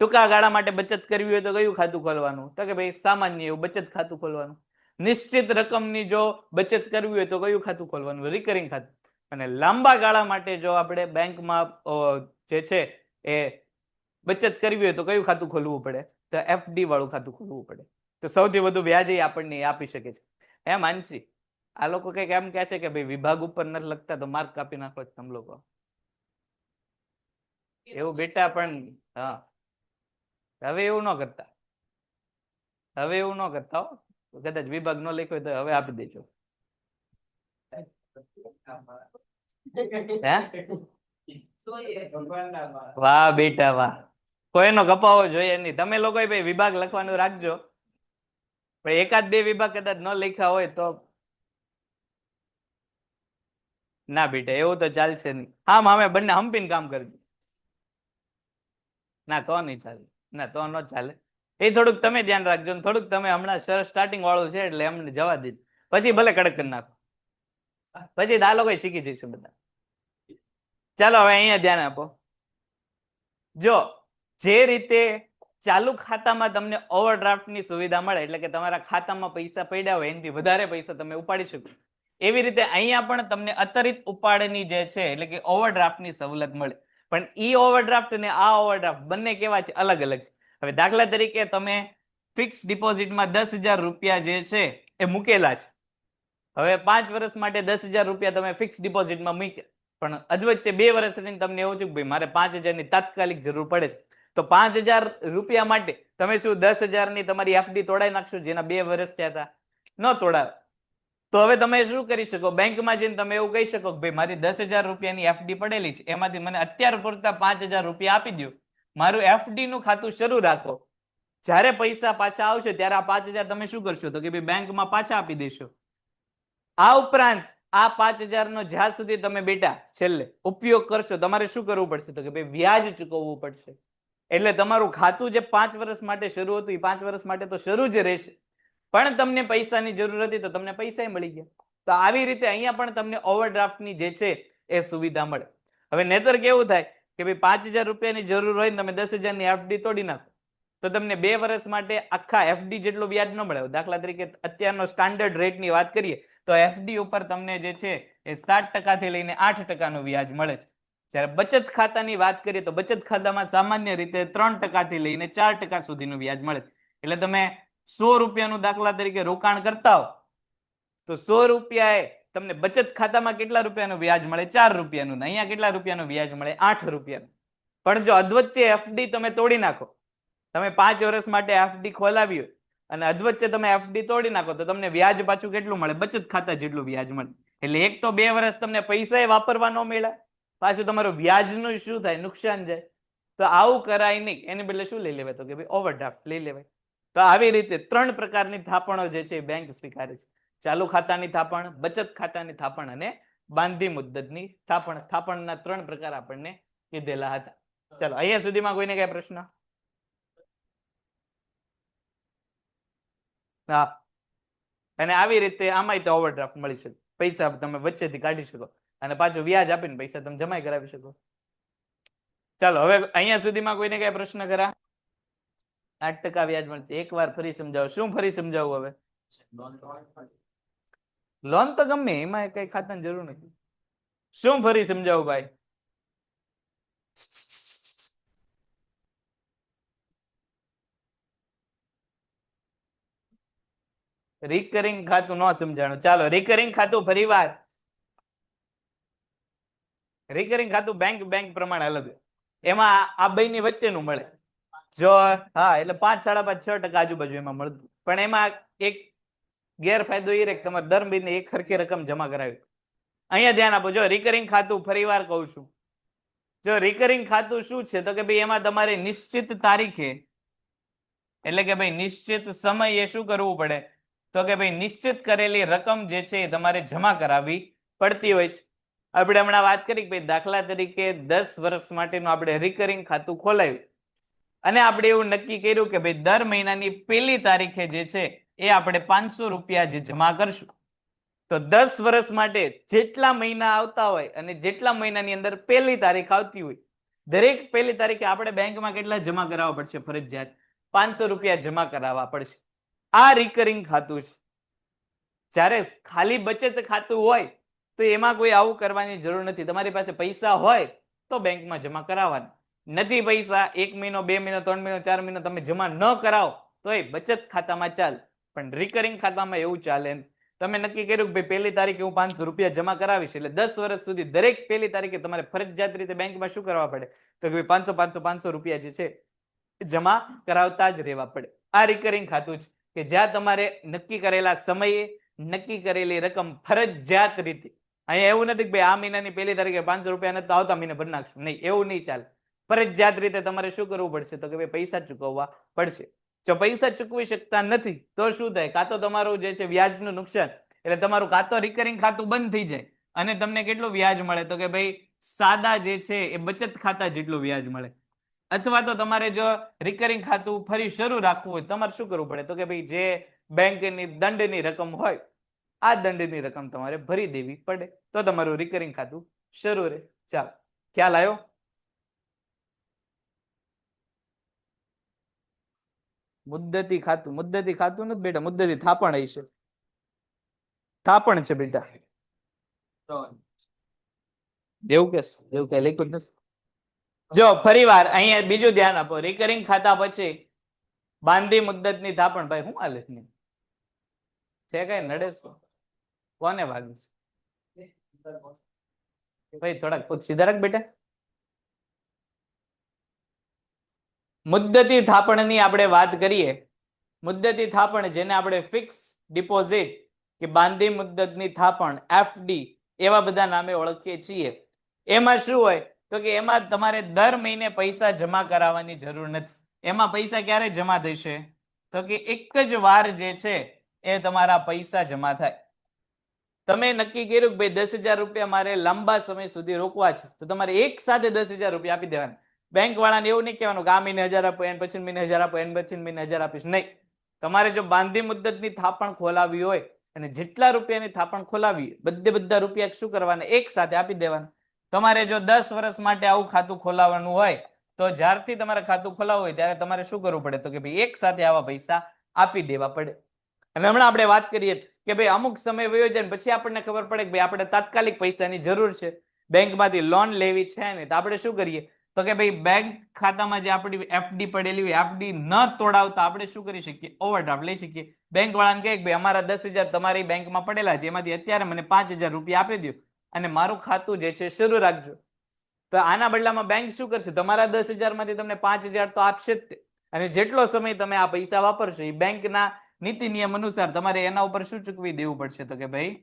ટૂંકા ગાળા માટે બચત કરવી હોય તો કયું ખાતું ખોલવાનું તો કે ભાઈ સામાન્ય એવું બચત ખાતું ખોલવાનું. નિશ્ચિત રકમની જો બચત કરવી હોય તો કયું ખાતું ખોલવાનું? રિકરિંગ ખાતું. અને લાંબા ગાળા માટે જો આપણે બેંકમાં જે છે એ બચત કરવી હોય તો કયું ખાતું ખોલવું પડે? તો એફડી વાળું ખાતું ખોલવું પડે. તો સૌથી વધુ વ્યાજ આપણને આપી શકે છે. એમ માનસી, આ લોકો કઈક એમ કહે છે કે ભાઈ વિભાગ ઉપર નથી લખતા તો માર્ક કાપી નાખો તમે લોકો. એવું બેટા પણ હા, હવે એવું ન કરતા, હવે એવું ન કરતા હો. કદાચ વિભાગ ન લખ્યો તો હવે આપી દેજો. વાહ બેટા વાહ, કોઈનો કપાવો જોઈએ નહીં. તમે લોકો ભાઈ વિભાગ લખવાનું રાખજો, પણ એકાદ બે વિભાગ કદાચ ન લખ્યા હોય તો ના બેટા એવું તો ચાલશે નહીં. હા મામે બંને હંપીને કામ કરજો. ના તો નહીં ચાલે, ના તો ન ચાલે. એ થોડુંક તમે ધ્યાન રાખજો ને થોડુંક તમે હમણાં સર સ્ટાર્ટિંગ વાળું છે એટલે એમને જવા દીધું, પછી ભલે કડક કરી નાખો, પછી આ લોકો શીખી જશે બધા. ચાલો હવે અહીંયા ધ્યાન આપો. જો જે રીતે ચાલુ ખાતામાં તમને ઓવરડ્રાફ્ટની સુવિધા મળે, એટલે કે તમારા ખાતામાં પૈસા પડ્યા હોય એનાથી વધારે પૈસા તમે ઉપાડી શકો, એવી રીતે અહીંયા પણ તમને અતિરિક્ત ઉપાડની જે છે એટલે કે ઓવરડ્રાફ્ટની સવલત મળે. પણ ઈ ઓવરડ્રાફ્ટ અને આ ઓવરડ્રાફ્ટ બંને કેવા છે? અલગ અલગ છે. હવે દાખલા તરીકે તમે ફિક્સ ડિપોઝિટમાં 10,000 રૂપિયા જે છે એ મૂકેલા છે. હવે 5 વર્ષ માટે 10,000 રૂપિયા તમે ફિક્સ ડિપોઝિટમાં મૂક્યા, પણ અધવચ્ચે 2 વર્ષ રહીને તમને એવું થયું કે ભાઈ મારે 5,000 ની તાત્કાલિક જરૂર પડે છે, તો 5,000 રૂપિયા માટે તમે શું 10,000 ની તમારી એફડી તોડાઈ નાખશો જેના 2 વર્ષ થયા હતા? ન તોડાવે. તો હવે તમે શું કરી શકો? બેંકમાં જઈને તમે એવું કહી શકો કે ભાઈ મારી 10,000 રૂપિયાની એફડી પડેલી છે, એમાંથી મને અત્યાર પૂરતા 5,000 રૂપિયા આપી દો, મારું એફડી નું ખાતું શરૂ રાખો, જ્યારે પૈસા પાછા આવશે ત્યારે આ 5,000 તમે શું કરશો? તો કે ભાઈ બેંકમાં પાછા આપી દેશો. આ ઉપરાંત આ 5,000 નો જ્યાં સુધી તમે બેટા છેલ્લે ઉપયોગ કરશો તમારે શું કરવું પડશે? તો કે ભાઈ વ્યાજ ચૂકવવું પડશે. એટલે તમારું ખાતું જે 5 વર્ષ માટે શરૂ હતું એ 5 વર્ષ માટે તો શરૂ જ રહેશે, પણ તમને પૈસાની જરૂર હતી તો તમને પૈસા મળી ગયા. તો આવી રીતે અહીંયા પણ તમને ઓવરડ્રાફ્ટની જે છે એ સુવિધા મળે. હવે નહીતર કેવું થાય કે ભાઈ 5,000 રૂપિયાની જરૂર હોય ને તમે 10,000 ની એફડી તોડી નાખો તો તમને 2 વર્ષ માટે આખા એફડી જેટલું વ્યાજ ન મળે. દાખલા તરીકે અત્યારનો સ્ટાન્ડર્ડ રેટની વાત કરીએ તો એફડી ઉપર તમને જે છે એ 7% થી લઈને 8% નું વ્યાજ મળે છે. જ્યારે બચત ખાતાની વાત કરીએ તો બચત ખાતામાં સામાન્ય રીતે 3% થી લઈને 4% સુધીનું વ્યાજ મળે છે. એટલે તમે 100 રૂપિયાનું દાખલા તરીકે રોકાણ કરતા હો તો 100 રૂપિયાએ તમને બચત ખાતામાં કેટલા રૂપિયાનું વ્યાજ મળે? 4 રૂપિયાનું. અહીંયા કેટલા રૂપિયાનું વ્યાજ મળે? 8 રૂપિયાનું. પણ જો અધવચ્ચે એફડી તમે તોડી નાખો, તમે 5 વર્ષ માટે એફડી ખોલાવી હોય અને અધવચ્ચે તમે એફડી તોડી નાખો તો તમને વ્યાજ પાછું કેટલું મળે? બચત ખાતા જેટલું વ્યાજ મળે. એટલે એક તો 2 વર્ષ તમને પૈસા વાપરવા ન મળ્યા, પાછું તમારું વ્યાજનું શું થાય? નુકસાન જાય. તો આવું કરાય નહીં. એની બદલે શું લઈ લેવાય? તો કે ભાઈ ઓવરડ્રાફ્ટ લઈ લેવાય. તો આવી રીતે 3 પ્રકારની થાપણો જે છે બેંક સ્વીકારે છે: ચાલુ ખાતાની થાપણ, બચત ખાતાની થાપણ અને બાંધી મુદ્દતની થાપણ. થાપણના 3 પ્રકાર આપણને કીધેલા હતા. ચાલો અહીંયા સુધીમાં કોઈને કઈ પ્રશ્ન? હા, અને આવી રીતે આમાંય તો ઓવરડ્રાફ્ટ મળી શકે. પૈસા તમે વચ્ચેથી કાઢી શકો અને પાછું વ્યાજ આપીને પૈસા તમે જમા કરાવી શકો. ચાલો હવે અહીંયા સુધીમાં કોઈને કઈ પ્રશ્ન કરા? 8% વ્યાજ મળશે. એકવાર ફરી સમજાવો. શું ફરી સમજાવવું? હવે લોન તો ગમે એમાં કઈ ખાતાની જરૂર નથી. શું ફરી સમજાવું ભાઈ? રિકરિંગ ખાતું ન સમજાણું. ચાલો રિકરિંગ ખાતું ફરીવાર. રિકરિંગ ખાતું બેંક પ્રમાણે અલગ, એમાં આ બેની વચ્ચેનું મળે. જો હા એટલે 5, 5.5, 6% આજુબાજુ એમાં મળતું. પણ એમાં એક ગેરફાયદો એ રહે કે તમારે દર મહિને એક સરખી રકમ જમા કરાવી. અહીંયા ધ્યાન આપો. જો રિકરિંગ ખાતું ફરીવાર કહું છું, જો રિકરિંગ ખાતું શું છે તો કે ભાઈ એમાં તમારે નિશ્ચિત તારીખે એટલે કે ભાઈ નિશ્ચિત સમયે શું કરવું પડે? તો કે ભાઈ નિશ્ચિત કરેલી રકમ જે છે એ તમારે જમા કરાવવી પડતી હોય છે. આપણે હમણાં વાત કરી કે ભાઈ દાખલા તરીકે 10 વર્ષ માટેનું આપણે રિકરિંગ ખાતું ખોલાવ્યું અને આપણે એવું નક્કી કર્યું કે ભાઈ દર મહિનાની 1લી તારીખે જે છે એ આપણે 500 રૂપિયા જે જમા કરશું. તો 10 વર્ષ માટે જેટલા મહિના આવતા હોય અને જેટલા મહિનાની અંદર 1લી તારીખ આવતી હોય, દરેક 1લી તારીખે આપણે બેંકમાં કેટલા જમા કરાવવા પડશે? ફરજિયાત 500 રૂપિયા જમા કરાવવા પડશે. આ રિકરિંગ ખાતું છે. જ્યારે ખાલી બચત ખાતું હોય તો એમાં કોઈ આવું કરવાની જરૂર નથી. તમારી પાસે પૈસા હોય તો બેંકમાં જમા કરાવવાના, નથી પૈસા, 1 મહિનો 2 મહિનો 3 મહિનો 4 મહિનો તમે જમા ન કરાવો તો એ બચત ખાતામાં ચાલે, પણ રિકરિંગ ખાતામાં એવું ચાલે નહીં. તમે નક્કી કર્યું કે ભાઈ પહેલી તારીખે હું 500 રૂપિયા જમા કરાવીશ, એટલે 10 વર્ષ સુધી દરેક પહેલી તારીખે તમારે ફરજિયાત રીતે બેંકમાં શું કરવા પડે, તો કે ભાઈ 500 રૂપિયા જે છે જમા કરાવતા જ રહેવા પડે. આ રિકરિંગ ખાતું છે કે જ્યાં તમારે નક્કી કરેલા સમયે નક્કી કરેલી રકમ ફરજિયાત રીતે, અહીંયા એવું નથી કે ભાઈ આ મહિનાની પહેલી તારીખે 500 રૂપિયા નથી આવતા મહિને ભરી નાખશું, નહીં, એવું નહીં ચાલે. ફરજિયાત રીતે તમારે શું કરવું પડશે, તો કે ભાઈ પૈસા ચૂકવવા પડશે. જો પૈસા ચૂકવી શકતા નથી તો શું થાય, કાં તો તમારું જે છે વ્યાજનું નુકસાન, એટલે તમારું કાં તો રિકરિંગ ખાતું બંધ થઈ જાય અને તમને કેટલું વ્યાજ મળે, તો કે ભાઈ સાદા જે છે એ બચત ખાતા જેટલું વ્યાજ મળે, અથવા તો તમારે જો રિકરિંગ ખાતું ફરી શરૂ રાખવું હોય તમારે શું કરવું પડે, તો કે ભાઈ જે બેંકની દંડની રકમ હોય આ દંડની રકમ તમારે ભરી દેવી પડે, તો તમારું રિકરિંગ ખાતું શરૂ રહે. ચાલો, ખ્યાલ આવ્યો? મુદ્દતી ખાતું, મુદ્દતી ખાતું નથી બેટા, મુદ્દતી થાપણ હશે, થાપણ છે બેટા. એવું કે લખ્યું નથી. જો ફરીવાર અહીંયા બીજું ધ્યાન આપો, રિકરિંગ ખાતા પછી બાંધી મુદ્દતની થાપણ. ભાઈ હું હાલે છે કઈ નડે કોને વાગીશ? ભાઈ થોડાક પગ સીધા રાખ બેટા. મુદ્દતી થાપણની આપણે વાત કરીએ, મુદ્દતી થાપણ જેને આપણે ફિક્સ ડિપોઝિટ કે બાંધી મુદ્દતની થાપણ, એફડી એવા બધા નામે ઓળખીએ છીએ. એમાં શું હોય, તો કે એમાં તમારે દર મહિને પૈસા જમા કરાવવાની જરૂર નથી. એમાં પૈસા ક્યારે જમા થશે, તો કે એક જ વાર જે છે એ તમારા પૈસા જમા થાય. તમે નક્કી કર્યું કે ભાઈ 10,000 રૂપિયા મારે લાંબા સમય સુધી રોકવા છે, તો તમારે એક સાથે 10,000 રૂપિયા આપી દેવાના. બેંક વાળાને એવું નહીં કહેવાનું કે આ મહિને 1000 આપો, એન પછી મહિને 1000 આપો, એન પછી મહિને 1000 આપીશ, નહીં. તમારે જો બાંધી મુદ્દતની થાપણ ખોલાવી હોય અને જેટલા રૂપિયાની થાપણ ખોલાવી બધા રૂપિયા શું કરવાના, એક સાથે આપી દેવાના. તમારે જો 10 વર્ષ માટે આવું ખાતું ખોલાવવાનું હોય તો જ્યારથી તમારે ખાતું ખોલાવવું હોય ત્યારે તમારે શું કરવું પડે, તો કે ભાઈ એક સાથે આવા પૈસા આપી દેવા પડે. અને હમણાં આપણે વાત કરીએ કે ભાઈ અમુક સમય વયો જાય પછી આપણને ખબર પડે કે ભાઈ આપણે તાત્કાલિક પૈસાની જરૂર છે, બેંકમાંથી લોન લેવી છે ને, તો આપણે શું કરીએ, તો કે ભાઈ બેંક ખાતામાં જે આપણી એફડી પડેલી હોય એફડી ન તોડાવતા આપણે શું કરી શકીએ, ઓવરડ્રાફ્ટ લઈ શકીએ. બેંક વાળાને કહે કે ભાઈ અમારા 10,000 તમારી બેંકમાં પડેલા છે, એમાંથી અત્યારે મને 5,000 રૂપિયા આપી દો અને મારું ખાતું જે છે શરૂ રાખજો. તો આના બદલામાં બેંક શું કરશે, તમારા 10,000 માંથી તમને 5,000 તો આપશે જ તે, અને જેટલો સમય તમે આ પૈસા વાપરશો એ બેંકના નીતિ નિયમ અનુસાર તમારે એના ઉપર શું ચૂકવી દેવું પડશે, તો કે ભાઈ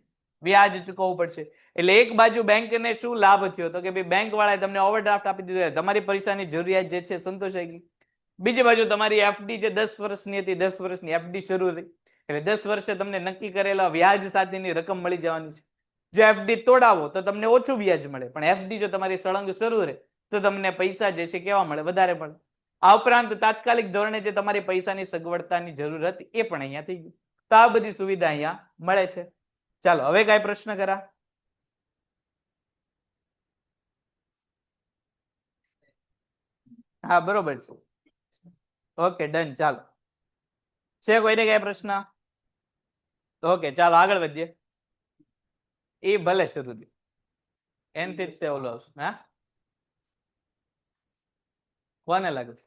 વ્યાજ ચૂકવવું પડશે. એટલે એક બાજુ બેંકને શું લાભ થયો, તો કે ભાઈ બેંક વાળાએ તમને ઓવરડ્રાફ્ટ આપી દીધો, તમારી પૈસાની જરૂરિયાત જે છે સંતોષાઈ ગઈ. બીજી બાજુ તમારી એફડી જે 10 વર્ષની હતી, 10 વર્ષની એફડી શરૂ રહી, એટલે 10 વર્ષે તમને નક્કી કરેલા વ્યાજ સાથેની રકમ મળી જવાની છે. જો એફડી તોડાવો તો તમને ઓછું વ્યાજ મળે, પણ એફડી જો તમારી સળંગ શરૂ રહે તો તમને પૈસા જે છે કેવા મળે, વધારે મળે. આ ઉપરાંત તાત્કાલિક ધોરણે જે તમારી પૈસાની સગવડતાની જરૂર હતી એ પણ અહીંયા થઈ ગયું. તો આ બધી સુવિધા અહીંયા મળે છે. ચાલો હવે કઈ પ્રશ્ન કરા? હા બરોબર છે, ઓકે ડન. ચાલો, છે કોઈને કઈ પ્રશ્ન? ઓકે ચાલો આગળ વધીએ. એ ભલે શરૂ થયું એનથી જ તે ઓલો આવશે. હા કોને લાગે છે?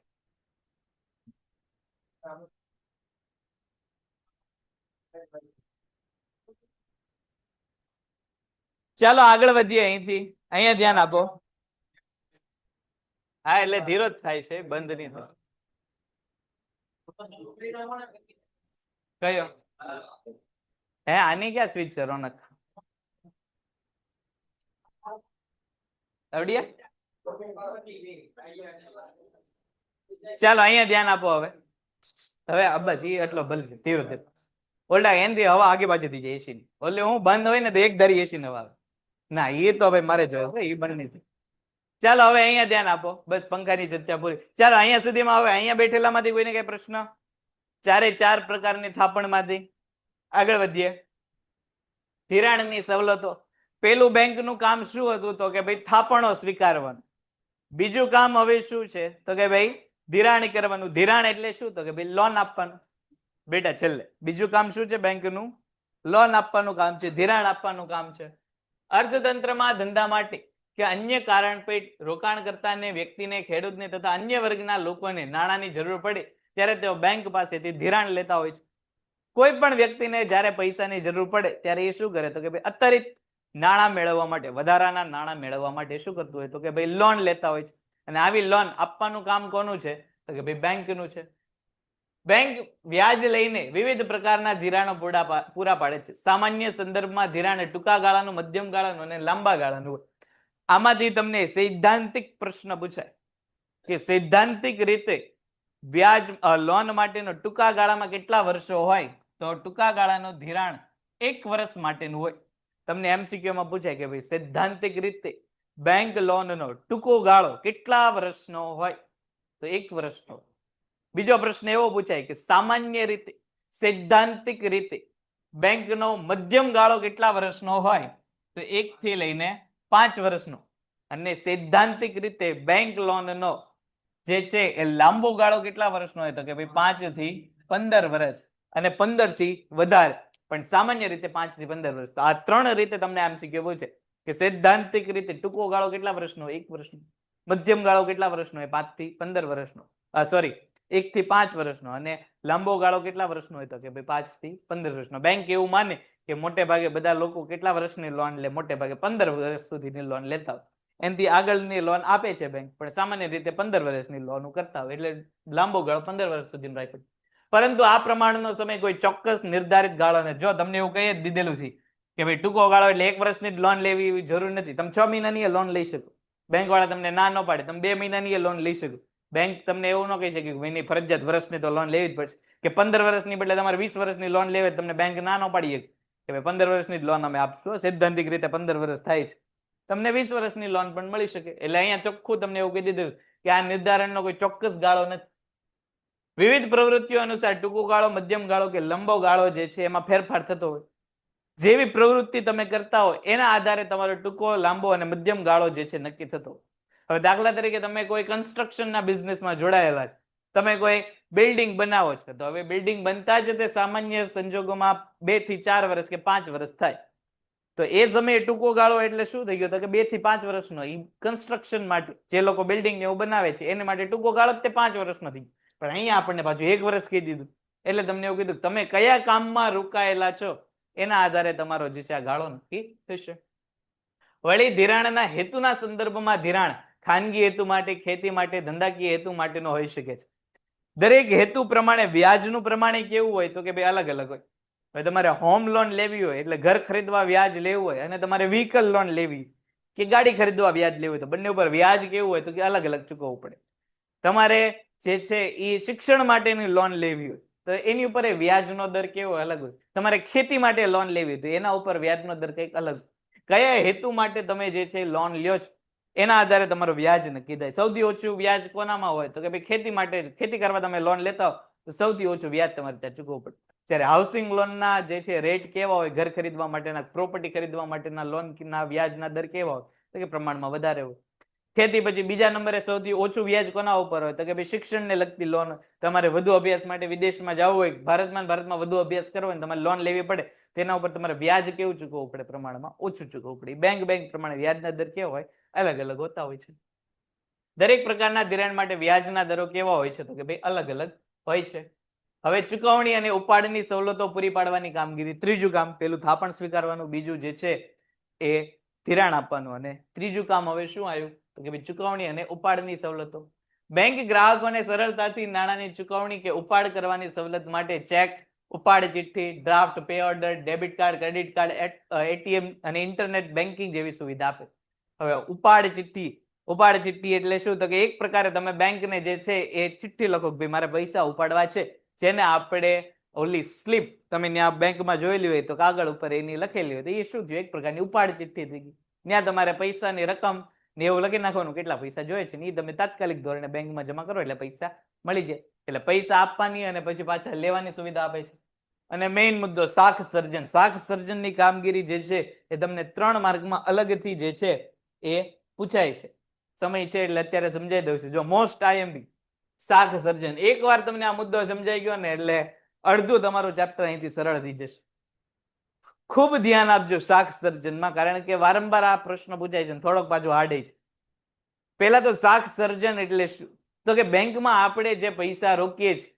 ચાલો આગળ વધીએ અહીંથી. અહીંયા ધ્યાન આપો. હા એટલે ધીરો જ થાય છે, બંધ નહીં થાય. કયો હે આની ક્યાં સ્વિચ છે રોનક? આવડિયા ચાલો અહીંયા ધ્યાન આપો. હવે બસ એ એટલો ભલે ધીરો ધીરો. ઓલ્ડા એનથી હવા આગે પાછળથી જાય એસી ની. ઓલે હું બંધ હોય ને તો એક ધારી એસી ને આવે. ના એ તો ભાઈ મારે જોયો એ બંધ નહીં. ચાલો હવે અહીંયા ધ્યાન આપો. બસ પંખાની ચર્ચા પૂરી. ચાલો અહીંયા સુધીમાં હવે અહીંયા બેઠેલામાંથી કોઈને કઈ પ્રશ્ન? 4 પ્રકારની થાપણમાંથી આગળ વધીએ. ધિરાણની સવલતો. પેલું બેંકનું કામ શું હતું, તો કે ભાઈ થાપણો સ્વીકારવાનું. બીજું કામ હવે શું છે, તો કે ભાઈ ધિરાણ કરવાનું. ધિરાણ એટલે શું, તો કે ભાઈ લોન આપવાનું. બેટા છેલ્લે બીજું કામ શું છે બેંકનું? લોન આપવાનું કામ છે, ધિરાણ આપવાનું કામ છે. અર્થતંત્રમાં ધંધા માટે કે અન્ય કારણ પેટ રોકાણકર્તાને, વ્યક્તિને, ખેડૂતને તથા અન્ય વર્ગના લોકોને નાણાંની જરૂર પડે ત્યારે તેઓ બેંક પાસેથી ધિરાણ લેતા હોય છે. કોઈ પણ વ્યક્તિને જ્યારે પૈસાની જરૂર પડે ત્યારે એ શું કરે તો કે ભાઈ અતિરિક્ત નાણાં મેળવવા માટે, વધારાના નાણાં મેળવવા માટે શું કરતું હોય તો કે ભાઈ લોન લેતા હોય છે. અને આવી લોન આપવાનું કામ કોનું છે તો કે ભાઈ બેંકનું છે. બેંક વ્યાજ લઈને વિવિધ પ્રકારના ધિરાણો પૂરા પાડે છે. સામાન્ય સંદર્ભમાં ધિરાણ ટૂંકા ગાળાનું, મધ્યમ ગાળાનું અને લાંબા ગાળાનું હોય. આમાંથી તમને સૈદ્ધાંતિક પ્રશ્ન પૂછાય કે સૈદ્ધાંતિક રીતે વ્યાજ લોન માટેનો ટૂંકા ગાળામાં કેટલા વર્ષો હોય તો ટૂંકા ગાળાનું ધિરાણ 1 વર્ષ માટેનું હોય. તમને MCQ માં પૂછાય કે ભાઈ સૈદ્ધાંતિક રીતે બેંક લોનનો ટૂંકો ગાળો કેટલા વર્ષનો હોય તો 1 વર્ષનો. બીજો પ્રશ્ન એવો પૂછાય કે સામાન્ય રીતે, સૈદ્ધાંતિક રીતે બેંકનો મધ્યમ ગાળો કેટલા વર્ષનો હોય તો 1 થી લઈને 5 વર્ષનો. અને સૈદ્ધાંતિક રીતે બેંક લોનનો જે છે એ લાંબો ગાળો કેટલા વર્ષનો હોય તો કે ભાઈ 5 થી 15 વર્ષ અને 15 થી વધારે, પણ સામાન્ય રીતે 5 થી 15 વર્ષ. તો આ 3 રીતે તમને MCQ પૂછે કે સૈદ્ધાંતિક રીતે ટૂંકો ગાળો કેટલા વર્ષનો હોય 1 વર્ષનો, મધ્યમ ગાળો કેટલા વર્ષનો હોય 5 થી 15 વર્ષનો, 1 થી 5 વર્ષનો, અને લાંબો ગાળો કેટલા વર્ષનો હોય તો કે ભાઈ 5 થી 15 વર્ષનો. બેંક એવું માને કે મોટે ભાગે બધા લોકો કેટલા વર્ષની લોન લે, મોટે ભાગે 15 વર્ષ સુધીની લોન લેતા હોય. એનાથી આગળની લોન આપે છે બેંક, પણ સામાન્ય રીતે 15 વર્ષની લોન કરતા હોય, એટલે લાંબો ગાળો 15 વર્ષ સુધીનો રાખ્યો. પરંતુ આ પ્રમાણનો સમય કોઈ ચોક્કસ નિર્ધારિત ગાળો નથી. જો તમને એવું કહી જ દીધેલું છે કે ભાઈ ટૂંકો ગાળો એટલે 1 વર્ષની જ લોન લેવી એવી જરૂર નથી. તમે 6 મહિનાની લોન લઈ શકો. બેંક વાળા તમને ના ન પાડે, તમે 2 મહિનાની લોન લઈ શકો. બેંક તમને એવું ન કહી શકે કે એની ફરજિયાત વર્ષની તો લોન લેવી જ પડશે, કે 15 વર્ષની બદલે તમારે 20 વર્ષની લોન લેવી, તમને બેંક ના ન પાડી શકે કે ભાઈ 15 વર્ષની જ લોન અમે આપશું. સૈદ્ધાંતિક રીતે 15 વર્ષ થાય છે, તમને 20 વર્ષની લોન પણ મળી શકે. એટલે અહીંયા ચોખ્ખું તમને એવું કહી દીધું કે આ નિર્ધારણનો કોઈ ચોક્કસ ગાળો નથી. વિવિધ પ્રવૃત્તિઓ અનુસાર ટૂંકો ગાળો, મધ્યમ ગાળો કે લાંબો ગાળો જે છે એમાં ફેરફાર થતો હોય. જેવી પ્રવૃત્તિ તમે કરતા હોય એના આધારે તમારો ટૂંકો, લાંબો અને મધ્યમ ગાળો જે છે નક્કી થતો હોય. હવે દાખલા તરીકે તમે કોઈ કન્સ્ટ્રક્શનના બિઝનેસમાં જોડાયેલા છે, તમે કોઈ બિલ્ડિંગ બનાવો છો, તો હવે બિલ્ડિંગ બનતા જ તે સામાન્ય સંજોગોમાં 2 થી 4 વર્ષ કે 5 વર્ષ થાય. તો એ સમયે ટૂંકો ગાળો એટલે શું થઈ ગયો તો કે 2 થી 5 વર્ષનો. એ કન્સ્ટ્રક્શન માટે જે લોકો બિલ્ડિંગ એવું બનાવે છે એને માટે ટૂંકો ગાળો તે 5 વર્ષનો થઈ ગયો. પણ અહીંયા આપણને પાછું 1 વર્ષ કહી દીધું. એટલે તમને એવું કીધું તમે કયા કામમાં રોકાયેલા છો એના આધારે તમારો જે છે આ ગાળો નક્કી થશે. વળી ધિરાણના હેતુના સંદર્ભમાં ધિરાણ ખાનગી હેતુ માટે, ખેતી માટે, ધંધાકીય હેતુ માટેનો હોઈ શકે છે. દરેક હેતુ પ્રમાણે વ્યાજનું પ્રમાણે કેવું હોય તો કે ભાઈ અલગ અલગ હોય. હવે તમારે હોમ લોન લેવી હોય એટલે ઘર ખરીદવા વ્યાજ લેવું હોય, અને તમારે વ્હીકલ લોન લેવી કે ગાડી ખરીદવા વ્યાજ લેવું હોય તો બંને ઉપર વ્યાજ કેવું હોય તો કે અલગ અલગ ચૂકવવું પડે. તમારે જે છે એ શિક્ષણ માટેની લોન લેવી હોય તો એની ઉપર વ્યાજનો દર કેવો અલગ હોય. તમારે ખેતી માટે લોન લેવી હોય તો એના ઉપર વ્યાજનો દર કંઈક અલગ. કયા હેતુ માટે તમે જે છે લોન લ્યો છો એના આધારે તમારો વ્યાજ નક્કી થાય. સૌથી ઓછું વ્યાજ કોનામાં હોય તો કે ભાઈ ખેતી માટે, ખેતી કરવા તમે લોન લેતા હો તો સૌથી ઓછું વ્યાજ તમારે ત્યાં ચૂકવવું પડે. જ્યારે હાઉસિંગ લોનના જે છે રેટ કેવા હોય, ઘર ખરીદવા માટેના, પ્રોપર્ટી ખરીદવા માટેના લોનના વ્યાજના દર કેવા હોય તો કે પ્રમાણમાં વધારે હોય. ખેતી પછી બીજા નંબરે સૌથી ઓછું વ્યાજ કોના ઉપર હોય તો કે ભાઈ શિક્ષણને લગતી લોન. તમારે વધુ અભ્યાસ માટે વિદેશમાં જવું હોય, ભારતમાં વધુ અભ્યાસ કરવો હોય તમારે લોન લેવી પડે, તેના ઉપર તમારે વ્યાજ કેવું ચૂકવવું પડે, પ્રમાણમાં ઓછું ચૂકવવું પડે. બેંક પ્રમાણે વ્યાજના દર કેવા હોય અલગ અલગ હોતા હોય છે. દરેક પ્રકારના ધિરાણ માટે વ્યાજના દરો કેવા હોય છે તો કે ભાઈ અલગ અલગ હોય છે. હવે ચુકવણી અને ઉપાડની સવલતો પૂરી પાડવાની કામગીરી. ત્રીજું કામ, પેલું થાપણ સ્વીકારવાનું, બીજું જે છે એ ધિરાણ આપવાનું, અને ત્રીજું કામ હવે શું આવ્યું તો કે ભાઈ ચુકવણી અને ઉપાડની સવલતો. બેંક ગ્રાહકોને સરળતાથી નાણાંની ચુકવણી કે ઉપાડ કરવાની સવલત માટે ચેક, ઉપાડ ચિઠ્ઠી, draft, pay order, debit card, credit card, ATM અને ઇન્ટરનેટ બેન્કિંગ જેવી સુવિધા આપે. હવે ઉપાડ ચિઠ્ઠી એટલે શું તો કે એક પ્રકારે તમે બેંકને જે છે એ ચિઠ્ઠી લખો કે ભાઈ મારે પૈસા ઉપાડવા છે, જેને આપણે ઓલી સ્લીપ તમે ત્યાં બેંકમાં જોયેલી હોય તો કાગળ ઉપર એની લખેલી હોય તો એ શું થયું, એક પ્રકારની ઉપાડ ચિઠ્ઠી થઈ ગઈ. ત્યાં તમારે પૈસાની રકમ ને એવું લખી નાખવાનું કેટલા પૈસા જોઈએ છે ને એ તમે તાત્કાલિક ધોરણે બેંકમાં જમા કરો એટલે પૈસા મળી જાય. એટલે પૈસા આપવાની અને પછી પાછા લેવાની સુવિધા આપે છે. અને મેઇન મુદ્દો શાખ સર્જન. શાખ સર્જનની કામગીરી જે છે એ તમને 3 માર્કમાં અલગથી જે છે એ પૂછાય છે. સમય છે એટલે અત્યારે સમજાઈ દઉં છું. જો મોસ્ટ IMP શાખ સર્જન, એકવાર તમને આ મુદ્દો સમજાઈ ગયો ને એટલે અડધું તમારું ચેપ્ટર અહીંથી સરળ થઈ જશે. ખૂબ ધ્યાન આપજો શાક સર્જનમાં, કારણ કે વારંવાર આ પ્રશ્ન પૂછાય છે, થોડોક પાછો હાર્ડ છે. પહેલા તો શાક સર્જન એટલે શું? તો કે બેંકમાં આપણે જે પૈસા રોકીએ છીએ,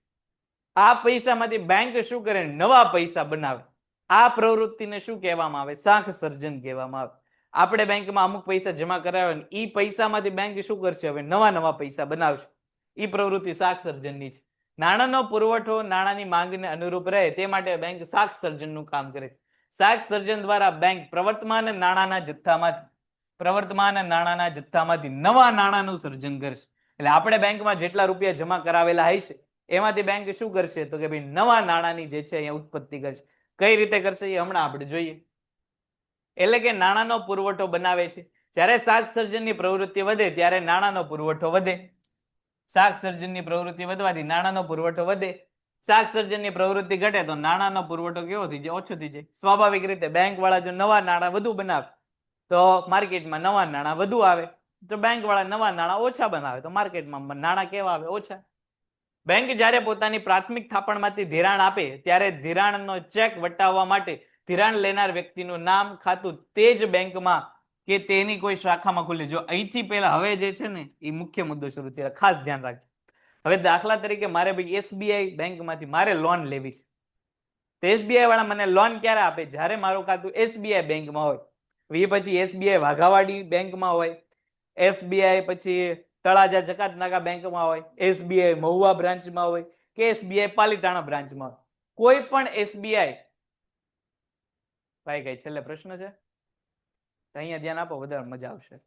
આ પૈસામાંથી બેંક શું કરે? નવા પૈસા બનાવે. આ પ્રવૃત્તિને શું કહેવામાં આવે? શાક સર્જન કહેવામાં આવે. આપણે બેંકમાં અમુક પૈસા જમા કરાવ્યા ને એ પૈસામાંથી બેંક શું કરશે? હવે નવા નવા પૈસા બનાવશે. એ પ્રવૃત્તિ શાક સર્જનની છે. નાણાંનો પુરવઠો નાણાંની માંગને અનુરૂપ રહે તે માટે બેંક શાક સર્જનનું કામ કરે છે. શાક સર્જન દ્વારા બેંક પ્રવર્તમાન નાણાંના જથ્થામાંથી નવા નાણાંનું સર્જન કરશે. એટલે આપણે બેંકમાં જેટલા રૂપિયા જમા કરાવેલા હશે એમાંથી બેંક શું કરશે? તો કે ભાઈ નવા નાણાંની જે છે અહીંયા ઉત્પત્તિ કરશે. કઈ રીતે કરશે એ હમણાં આપણે જોઈએ. એટલે કે નાણાંનો પુરવઠો બનાવે છે. જ્યારે શાક સર્જનની પ્રવૃત્તિ વધે ત્યારે નાણાંનો પુરવઠો વધે. શાક સર્જનની પ્રવૃત્તિ વધવાથી નાણાંનો પુરવઠો વધે. શાક સર્જનની પ્રવૃત્તિ ઘટે તો નાણાંનો પુરવઠો કેવો થઈ જાય? ઓછો થઈ જાય. સ્વાભાવિક રીતે બેંક વાળા જો નવા નાણાં વધુ બનાવે તો માર્કેટમાં નવા નાણાં વધુ આવે. જો બેંક વાળા નવા નાણાં ઓછા બનાવે તો માર્કેટમાં નાણાં કેવા આવે? ઓછા. બેંક જ્યારે પોતાની પ્રાથમિક થાપણમાંથી ધિરાણ આપે ત્યારે ધિરાણનો ચેક વટાવવા માટે ધિરાણ લેનાર વ્યક્તિનું નામ, ખાતું તે જ બેંકમાં કે તેની કોઈ શાખામાં ખુલે. જો અહીંથી પહેલા હવે જે છે ને એ મુખ્ય મુદ્દો શરૂ થયો, ખાસ ધ્યાન રાખજો. હવે દાખલા તરીકે મારે ભાઈ એસબીઆઈ બેંકમાંથી મારે લોન લેવી છે. તો એસબીઆઈ વાળા મને લોન ક્યારે આપે? જ્યારે મારું ખાતું એસબીઆઈ બેંકમાં હોય. એ પછી એસબીઆઈ વાઘાવાડી બેંકમાં હોય, એસબીઆઈ પછી તળાજા જકાતનાકા બેંકમાં હોય, એસબીઆઈ મહુવા બ્રાન્ચમાં હોય કે એસબીઆઈ પાલીતાણા બ્રાન્ચમાં હોય. કોઈ પણ એસબીઆઈ ભાઈ કઈ છેલ્લે પ્રશ્ન છે? અહીંયા ધ્યાન આપો, વધારે મજા આવશે.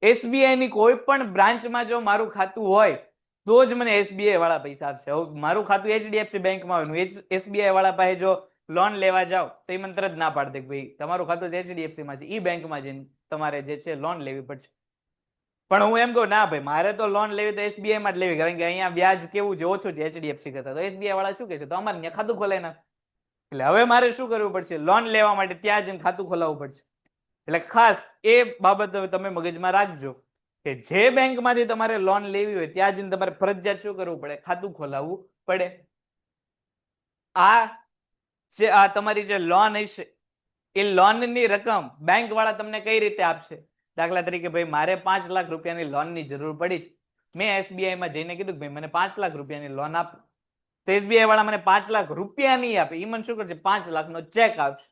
એસબીઆઈ ની કોઈ પણ બ્રાન્ચમાં જો મારું ખાતું હોય તો જ મને એસબીઆઈ વાળા પૈસા આપશે. હવે મારું ખાતું એચડીએફસી બેંકમાં હોય, એસબીઆઈ વાળા પાસે જો લોન લેવા જાવ તો એ મને તરત ના પાડ દે, ભાઈ તમારું ખાતું એચડીએફસી માં છે, ઈ બેંકમાં જઈને તમારે જે છે લોન લેવી પડશે. પણ હું એમ કહું ના ભાઈ મારે તો લોન લેવી તો એસબીઆઈ માં જ લેવી, કારણ કે અહીંયા વ્યાજ કેવું છે? ઓછું છે એચડીએફસી કરતા. તો એસબીઆઈ વાળા શું કહે છે? તો અમારે ત્યાં ખાતું ખોલાવી નાખ. એટલે હવે મારે શું કરવું પડશે? લોન લેવા માટે ત્યાં જઈને ખાતું ખોલાવવું પડશે. એટલે ખાસ એ બાબત તમે મગજમાં રાખજો કે જે બેંકમાંથી તમારે લોન લેવી હોય ત્યાં જઈને તમારે ફરજિયાત શું કરવું પડે? ખાતું ખોલાવવું પડે. આ તમારી જે લોન હશે એ લોનની રકમ બેંક વાળા તમને કઈ રીતે આપશે? દાખલા તરીકે ભાઈ મારે 5 લાખ રૂપિયાની લોનની જરૂર પડી છે. મેં એસબીઆઈ માં જઈને કીધું ભાઈ મને 5 લાખ રૂપિયાની લોન આપો. તો એસબીઆઈ વાળા મને 5 લાખ રૂપિયા નહીં આપે, એ મને શું કરશે? 5 લાખનો ચેક આપશે.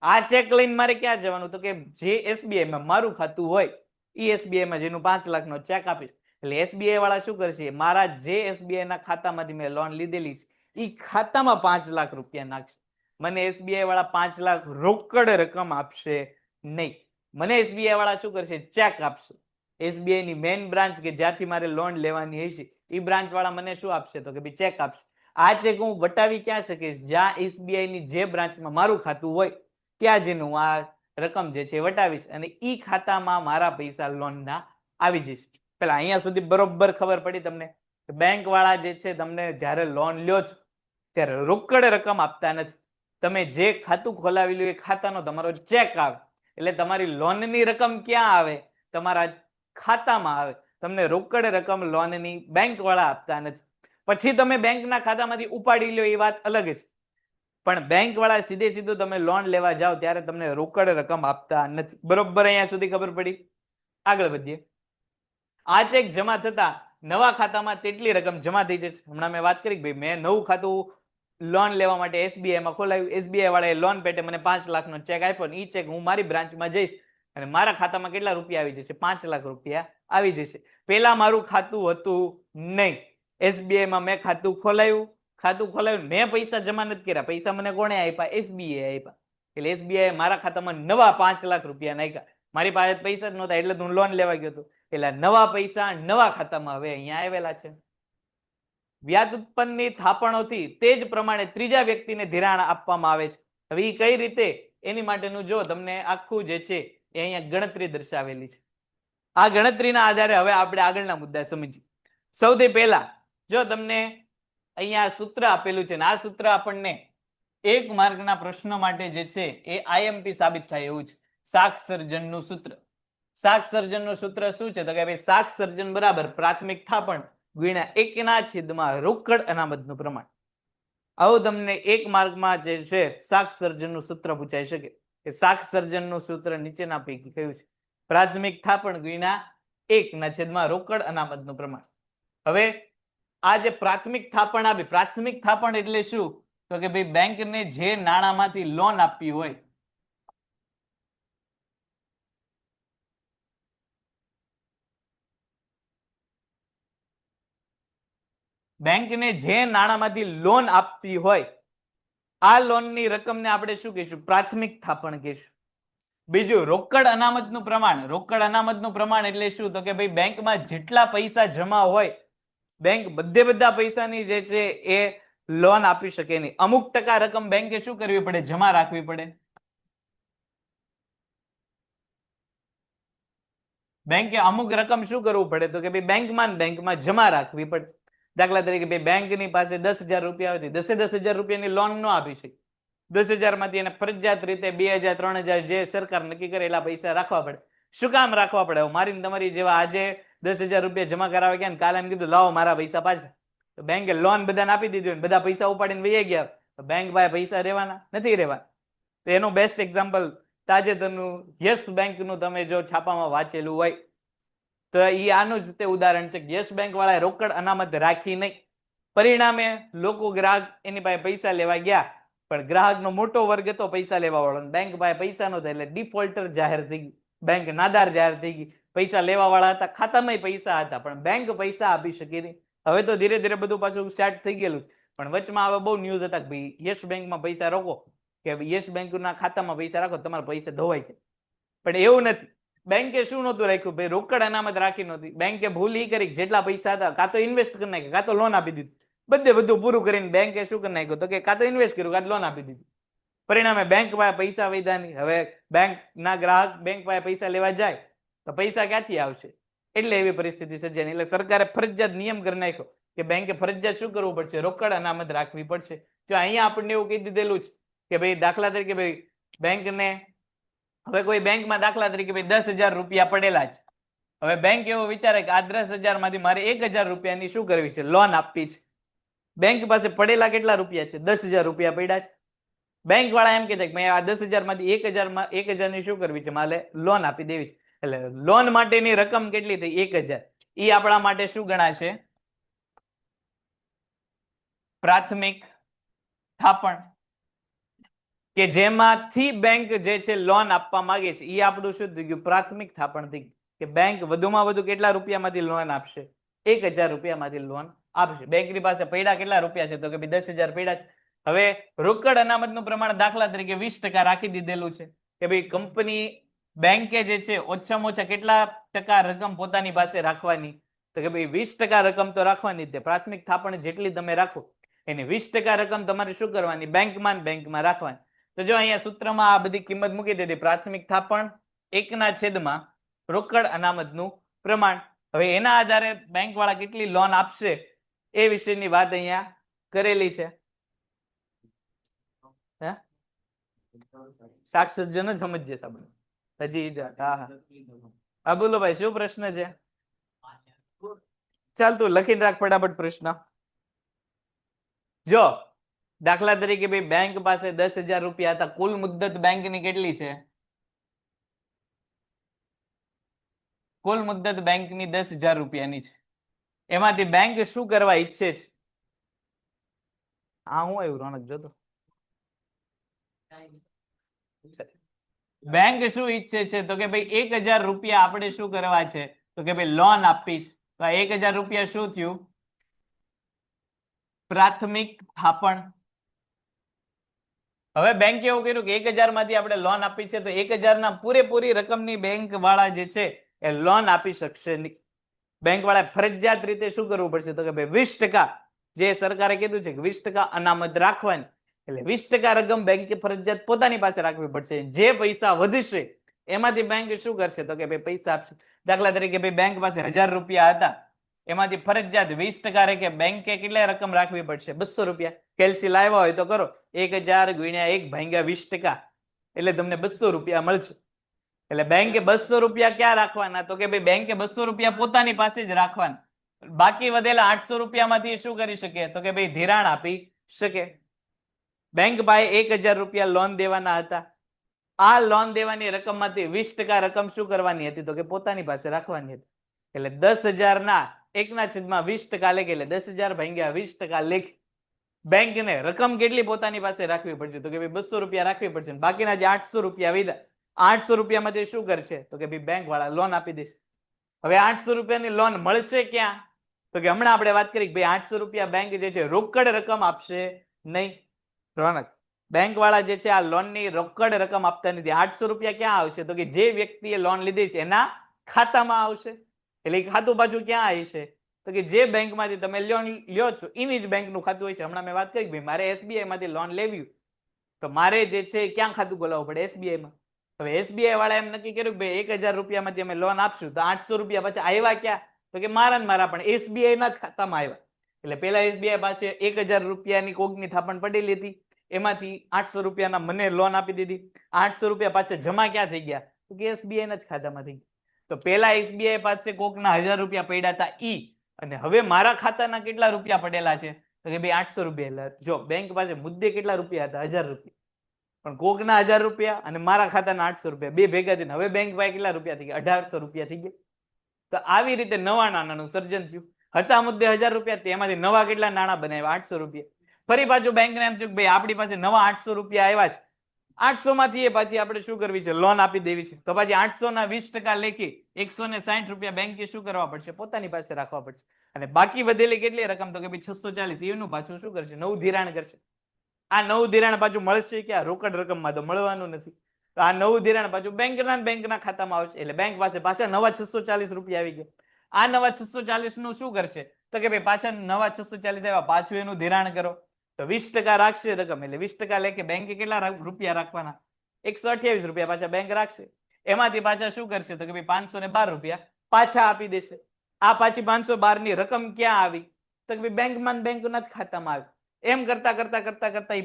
આ ચેક લઈને મારે ક્યાં જવાનું? તો કે જે એસબીઆઈ માં મારું ખાતું હોય એ એસબીઆઈ માં જેનું 5 લાખનો ચેક આપીશ. એટલે એસબીઆઈ વાળા શું કરશે? મારા જે એસબીઆઈ ના ખાતામાંથી મેં લોન લીધેલી છે એ ખાતામાં 5 લાખ રૂપિયા નાખશે. મને એસબીઆઈ વાળા 5 લાખ રોકડ રકમ આપશે નહીં. મને એસબીઆઈ વાળા શું કરશે? ચેક આપશે. એસબીઆઈ ની મેઇન બ્રાન્ચ કે જ્યાંથી મારે લોન લેવાની હશે એ બ્રાન્ચ વાળા મને શું આપશે? તો કે ભાઈ ચેક આપશે. આ ચેક હું વટાવી ક્યાં શકીશ? જ્યાં એસબીઆઈ ની જે બ્રાન્ચમાં મારું ખાતું હોય ત્યાં જઈને હું આ રકમ જે છે વટાવીશ અને ઈ ખાતામાં મારા પૈસા લોનના આવી જશે. પેલા અહીંયા સુધી બરોબર ખબર પડી તમને? બેંક વાળા જે છે તમને જ્યારે લોન લ્યો છો ત્યારે રોકડ રકમ આપતા નથી. તમે જે ખાતું ખોલાવી લ્યો એ ખાતાનો તમારો ચેક આવે. એટલે તમારી લોનની રકમ ક્યાં આવે? તમારા ખાતામાં આવે. તમને રોકડ રકમ લોનની બેંક વાળા આપતા નથી. પછી તમે બેંકના ખાતામાંથી ઉપાડી લ્યો એ વાત અલગ છે, પણ બેંક વાળા સીધું તમે લોન લેવા જાઓ ત્યારે તમને રોકડ રકમ આપતા નથી. બરોબર અહીંયા સુધી ખબર પડી? આગળ વધીએ. આ ચેક જમા થતા નવા ખાતામાં તેટલી રકમ જમા થઈ જશે. હમણાં મેં વાત કરી ભાઈ મેં નવું ખાતું લોન લેવા માટે એસબીઆઈ માં ખોલાવ્યું. એસબીઆઈ વાળાએ લોન પેટે મને 5 લાખનો ચેક આપ્યો ને એ ચેક હું મારી બ્રાન્ચમાં જઈશ અને મારા ખાતામાં કેટલા રૂપિયા આવી જશે? 5 લાખ રૂપિયા આવી જશે. પેલા મારું ખાતું હતું નહીં. એસબીઆઈ માં મેં ખાતું ખોલાવ્યું, મેં પૈસા જમા નથી કર્યા. પૈસા મને કોણે આપ્યા? એસબીઆઈ આપ્યા. એટલે એસબીઆઈ મારા ખાતામાં નવા 5 લાખ રૂપિયા નાખ્યા. મારી પાસે પૈસા જ નહોતા એટલે હું લોન લેવા ગયો હતો. એટલે નવા પૈસા નવા ખાતામાં હવે અહીંયા આવેલા છે. વ્યાજ ઉત્પન્નની થાપણોથી તે જ પ્રમાણે ત્રીજા વ્યક્તિને ધિરાણ આપવામાં આવે છે. હવે એ કઈ રીતે? એની માટેનું જો તમને આખું જે છે એ અહીંયા ગણતરી દર્શાવેલી છે. આ ગણતરીના આધારે હવે આપણે આગળના મુદ્દા સમજીએ. સૌથી પહેલા જો તમને અહીંયા સૂત્ર આપેલું છે ને આ સૂત્ર આપણને 1 માર્કના પ્રશ્ન માટે જે છે એ આઈએમપી સાબિત થાય એવું છે. શાક સર્જનનું સૂત્ર. શાક સર્જનનું સૂત્ર શું છે? તો કે ભાઈ શાક સર્જન બરાબર પ્રાથમિક થાપણ ગુણ્યા 1/છેદમાં રોકડ અનામતનું પ્રમાણ. આવું તમને એક માર્કમાં જે છે શાક સર્જનનું સૂત્ર પૂછાઈ શકે કે શાક સર્જનનું સૂત્ર નીચેના પૈકી કયું છે? પ્રાથમિક થાપણ ગુણ્યા 1/છેદમાં રોકડ અનામતનું પ્રમાણ. હવે આ જે પ્રાથમિક થાપણ આપી, પ્રાથમિક થાપણ એટલે શું? તો કે ભાઈ બેંકને જે નાણામાંથી લોન આપવી હોય, બેંકને જે નાણામાંથી લોન આપવી હોય, આ લોનની રકમને આપણે શું કહીશું? પ્રાથમિક થાપણ કહીશું. બીજું રોકડ અનામતનું પ્રમાણ. રોકડ અનામતનું પ્રમાણ એટલે શું? તો કે ભાઈ બેંકમાં જેટલા પૈસા જમા હોય, બેંક બધા પૈસાની જે છે એ લોન આપી શકે નહીં. અમુક ટકા રકમ બેંકે શું કરવી પડે? જમા રાખવી પડે. બેંકે અમુક રકમ શું કરવું પડે? તો કે ભાઈ બેંકમાં જમા રાખવી પડે. દાખલા તરીકે ભાઈ બેંકની પાસે 10,000 રૂપિયા હતી, 10,000 રૂપિયાની લોન ન આપી શકે. 10,000 માંથી એને ફરજિયાત રીતે 2,000 3,000 જે સરકાર નક્કી કરે એટલા પૈસા રાખવા પડે. શું કામ રાખવા પડે? મારી તમારી જેવા આજે 10,000 રૂપિયા જમા કરાવે ગયા, કાલે એમ કીધું લાવો મારા પૈસા પાછા, તો બેંકે લોન બધાને આપી દીધી હોય, બધા પૈસા ઉપાડીને વહી ગયા, તો બેંક પાસે પૈસા રહેવાના નથી રહેવાના. તો એનું બેસ્ટ એક્ઝામ્પલ તાજેતરનું યસ બેંકનું તમે જો છાપામાં વાંચેલું હોય તો એ આનું જ તે ઉદાહરણ છે. યસ બેંક વાળાએ રોકડ અનામત રાખી નહીં, પરિણામે લોકો ગ્રાહક એની પાસે પૈસા લેવા ગયા, પણ ગ્રાહકનો મોટો વર્ગ હતો પૈસા લેવા વાળો, બેંક પાસે પૈસા નહોતા એટલે ડિફોલ્ટર જાહેર થઈ ગઈ, બેંક નાદાર જાહેર થઈ ગઈ. પૈસા લેવા વાળા હતા, ખાતામાં પૈસા હતા, પણ બેંક પૈસા આપી શકી નહીં. હવે તો ધીરે ધીરે બધું પાછું સેટ થઈ ગયેલું, પણ વચમાં હવે બહુ ન્યૂઝ હતા કે ભાઈ યસ બેંકમાં પૈસા રોકો, કે યસ બેંકના ખાતામાં પૈસા રાખો, તમારા પૈસા ધોવાઈ જાય. પણ એવું નથી. બેંકે શું નહોતું રાખ્યું? ભાઈ રોકડ અનામત રાખી નહોતી. બેંકે ભૂલ ઈ કરી જેટલા પૈસા હતા કાં તો ઇન્વેસ્ટ કરી નાખ્યા, કાં તો લોન આપી દીધી. બધું પૂરું કરીને બેંકે શું કરી નાખ્યું? તો કે કાં તો ઇન્વેસ્ટ કર્યું, કાં તો લોન આપી દીધી. પરિણામે બેંક પાસે પૈસા વધ્યા નહીં. હવે બેંકના ગ્રાહક બેંક પાસે પૈસા લેવા જાય તો પૈસા ક્યાંથી આવશે? એટલે એવી પરિસ્થિતિ સર્જાય. એટલે સરકારે ફરજિયાત નિયમ કરી નાખ્યો કે બેંકે ફરજિયાત શું કરવું પડશે? રોકડ અનામત રાખવી પડશે. જો અહીંયા આપણને એવું કહી દીધેલું છે કે ભાઈ દાખલા તરીકે ભાઈ બેંકને, હવે કોઈ બેંકમાં દાખલા તરીકે ભાઈ 10,000 રૂપિયા પડેલા છે. હવે બેંક એવો વિચારે કે આ 10,000 માંથી મારે 1,000 રૂપિયાની શું કરવી છે? લોન આપવી છે. બેંક પાસે પડેલા કેટલા રૂપિયા છે? 10,000 રૂપિયા પડ્યા છે. બેંક વાળા એમ કે છે કે આ 10,000 માંથી 1,000 ની શું કરવી છે? મારે લોન આપી દેવી છે. એટલે લોન માટેની રકમ કેટલી થઈ? 1,000. એ આપણા માટે શું ગણાશે? પ્રાથમિક થાપણ, કે જેમાંથી બેંક જે છે લોન આપવા માંગે છે એ આપણું શું થઈ ગયું? પ્રાથમિક થાપણ થઈ ગયું. કે બેંક વધુમાં વધુ કેટલા રૂપિયામાંથી લોન આપશે? 1,000 રૂપિયામાંથી લોન આપશે. બેંકની પાસે પડ્યા કેટલા રૂપિયા છે? તો કે 10,000 પડ્યા છે. હવે રોકડ અનામતનું પ્રમાણ દાખલા તરીકે 20% રાખી દીધેલું છે કે ભાઈ કંપની બેંકે જે છે ઓછામાં ઓછા કેટલા ટકા રકમ પોતાની પાસે રાખવાની? તો કે ભાઈ 20% રકમ તો રાખવાની જ. પ્રાથમિક થાપણ જેટલી તમે રાખો એની 20% રકમ તમારે શું કરવાની? બેંકમાં રાખવાની. તો જો અહીંયા સૂત્રમાં આ બધી કિંમત મૂકી દીધી. પ્રાથમિક થાપણ 1/છેદમાં રોકડ અનામતનું પ્રમાણ. હવે એના આધારે બેંક વાળા કેટલી લોન આપશે એ વિશેની વાત અહીંયા કરેલી છે. શાક સર્જન જ સમજીએ આપણે હજી. હા બોલો ભાઈ, શું પ્રશ્ન છે? ચાલ તું લખીને રાખ ફટાફટ પ્રશ્ન. જો દાખલા તરીકે ભાઈ બેંક પાસે 10,000 રૂપિયા હતા. કુલ મુદ્દત બેંકની કેટલી છે? કુલ મુદ્દત બેંકની 10,000 રૂપિયાની છે. એમાંથી બેંક શું કરવા ઈચ્છે છે? આ હું આવ્યું રોનક જોતો. બેંક શું ઈચ્છે છે? તો કે ભાઈ 1,000 રૂપિયા આપણે શું કરવા છે? તો કે ભાઈ લોન આપવી છે. તો 1,000 રૂપિયા શું થયું? પ્રાથમિક થાપણ. હવે બેંકે એવું કર્યું કે 1,000 માંથી આપણે લોન આપી છે, તો 1,000 ના પૂરેપૂરી રકમની બેંક વાળા જે છે એ લોન આપી શકશે નહીં. બેંક વાળા ફરજિયાત રીતે શું કરવું પડશે? તો કે ભાઈ 20%, જે સરકારે કીધું છે કે 20% અનામત રાખવાની, એટલે 20% રકમ બેંકે ફરજિયાત પોતાની પાસે રાખવી પડશે. જે પૈસા વધશે એમાંથી બેંક શું કરશે? તો કે ભાઈ પૈસા આપશે. દાખલા તરીકે ભાઈ બેંક પાસે 1,000 રૂપિયા હતા, એમાંથી ફરજિયાત 20% રેકે બેંકે કેટલી રકમ રાખવી પડશે? 200 રૂપિયા. કેલ્સી લાવ્યા હોય તો કરો, 1,000 ગુણ્યા 1/20%, એટલે તમને 200 રૂપિયા મળશે. એટલે બેંકે 200 રૂપિયા ક્યાં રાખવાના? તો કે ભાઈ બેંકે 200 રૂપિયા પોતાની પાસે જ રાખવાના. બાકી વધેલા 800 રૂપિયામાંથી શું કરી શકે? તો કે ભાઈ ધિરાણ આપી શકે. બેંક પાસે 1000 રૂપિયા લોન દેવાના હતા. આ લોન દેવાની રકમમાંથી 20% રકમ શું કરવાની હતી? તો કે પોતાની પાસે રાખવાની હતી. એટલે 10,000 ના 1/20% લેખે એટલે 10,000 ભાગ્યા 20% લેખે બેંકને રકમ કેટલી પોતાની પાસે રાખવી પડશે? તો કે ભાઈ 200 રૂપિયા રાખવી પડશે. બાકીના જે 800 રૂપિયા વધ્યા, 800 રૂપિયામાંથી શું કરશે? તો કે ભાઈ બેંક વાળા લોન આપી દેશે. હવે 800 રૂપિયાની લોન મળશે ક્યાં? તો કે હમણાં આપણે વાત કરી કે ભાઈ 800 રૂપિયા બેંક જે છે રોકડ રકમ આપશે નહીં. રોનક, બેંક વાળા જે છે આ લોનની રોકડ રકમ આપતા નથી. 800 રૂપિયા ક્યાં આવશે? તો કે જે વ્યક્તિએ લોન લીધી છે એના ખાતામાં આવશે. એટલે ખાતું પાછું ક્યાં આવશે? તો કે જે બેંકમાંથી તમે લોન લ્યો છો એની જ બેંકનું ખાતું હોય છે. હમણાં મેં વાત કરી ભાઈ મારે SBI માંથી લોન લેવી તો મારે જે છે ક્યાં ખાતું ખોલાવવું પડે? SBI માં. હવે SBI વાળા એમ નક્કી કર્યું કે ભાઈ 1000 રૂપિયામાંથી અમે લોન આપશું તો 800 રૂપિયા પાછા આવ્યા ક્યાં? તો કે મારા ને મારા પણ SBI ના જ ખાતામાં આવ્યા. એટલે પેલા SBI પાસે 1000 રૂપિયાની કોકની થાપણ પડેલી હતી, એમાંથી 800 રૂપિયાના મને લોન આપી દીધી. 800 રૂપિયા પાછા જમા ક્યાં થઈ ગયા? તો કે SBI ના જ ખાતામાં થઈ ગયા. તો પેલા SBI પાસે કોકના 1000 રૂપિયા પડ્યા હતા ઈ, અને હવે મારા ખાતાના કેટલા રૂપિયા પડેલા છે? તો કે ભાઈ 800 રૂપિયા. જો બેંક પાસે મુદ્દે કેટલા રૂપિયા હતા? 1000 રૂપિયા. પણ કોકના 1000 રૂપિયા અને મારા ખાતાના 800 રૂપિયા બે ભેગા થઈને હવે બેંક પાસે કેટલા રૂપિયા થઈ ગયા? 1800 રૂપિયા થઈ ગયા. તો આવી રીતે નવા નાણાંનું સર્જન થયું. હતા મુદ્દે 1000 રૂપિયા, તેમાંથી નવા કેટલા નાણાં બનાવ્યા? 800 રૂપિયા. ફરી પાછું બેંકને એમ થયું કે ભાઈ આપણી પાસે નવા 800 રૂપિયા આવ્યા છે, 800 માંથી એ પાછી આપણે શું કરવી છે? લોન આપી દેવી છે. તો પાછી 800 ના 20% લેખી 160 રૂપિયા બેંકે શું કરવા પડશે? પોતાની પાસે રાખવા પડશે. અને બાકી વધેલી કેટલી રકમ? તો કે ભાઈ 640. એનું પાછું શું કરશે? નવું ધિરાણ કરશે. આ નવું ધિરાણ પાછું મળશે ક્યાં? રોકડ રકમમાં તો મળવાનું નથી. તો આ નવું ધિરાણ પાછું બેંકના ખાતામાં આવશે. એટલે બેંક પાસે પાછા નવા 640 રૂપિયા આવી ગયા. આ નવા 640 નું શું કરશે? તો કે ભાઈ પાછા નવા 640 આવ્યા, પાછું એનું ધિરાણ કરો તો 20% રાખશે રકમ. એટલે 20% લેખે બેંકે કેટલા રૂપિયા રાખવાના? 128 રૂપિયા પાછા બેંક રાખશે. એમાંથી પાછા શું કરશે? તો કે ભાઈ 512 રૂપિયા પાછા આપી દેશે. આ પાછી 512 ની રકમ ક્યાં આવી? તો કે ભાઈ બેંકમાં બેંકના જ ખાતામાં આવી. એમ કરતા કરતા કરતા કરતા એ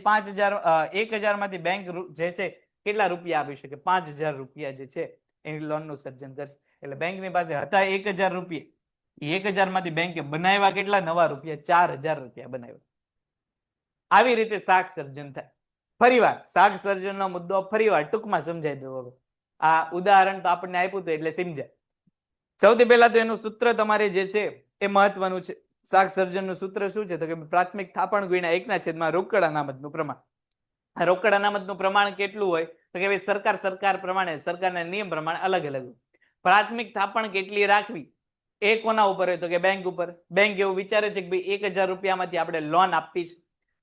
1000 માંથી બેંક જે છે કેટલા રૂપિયા આપી શકે? 5000 રૂપિયા જે છે એની લોન નું સર્જન કરશે. એટલે બેંકની પાસે હતા 1000 રૂપિયા, એ 1000 માંથી બેંકે બનાવ્યા કેટલા? નવા રૂપિયા 4000 રૂપિયા બનાવ્યા. આવી રીતે શાક સર્જન થાય. ફરીવાર શાક સર્જનનો મુદ્દો ફરીવાર ટૂંકમાં સમજાઈ દઉં. હવે આ ઉદાહરણ તો આપણને આપ્યું હતું એટલે સમજાય. સૌથી પહેલા તો એનું સૂત્ર તમારે જે છે એ મહત્વનું છે. શાક સર્જનનું સૂત્ર શું છે? તો કે પ્રાથમિક થાપણ ગુણ્યા 1/, રોકડ અનામતનું પ્રમાણ. આ રોકડ અનામતનું પ્રમાણ કેટલું હોય? તો કે ભાઈ સરકાર પ્રમાણે, સરકારના નિયમ પ્રમાણે અલગ અલગ હોય. પ્રાથમિક થાપણ કેટલી રાખવી એ કોના ઉપર હોય? તો કે બેંક ઉપર. બેંક એવું વિચારે છે કે ભાઈ 1000 રૂપિયામાંથી આપણે લોન આપવી છે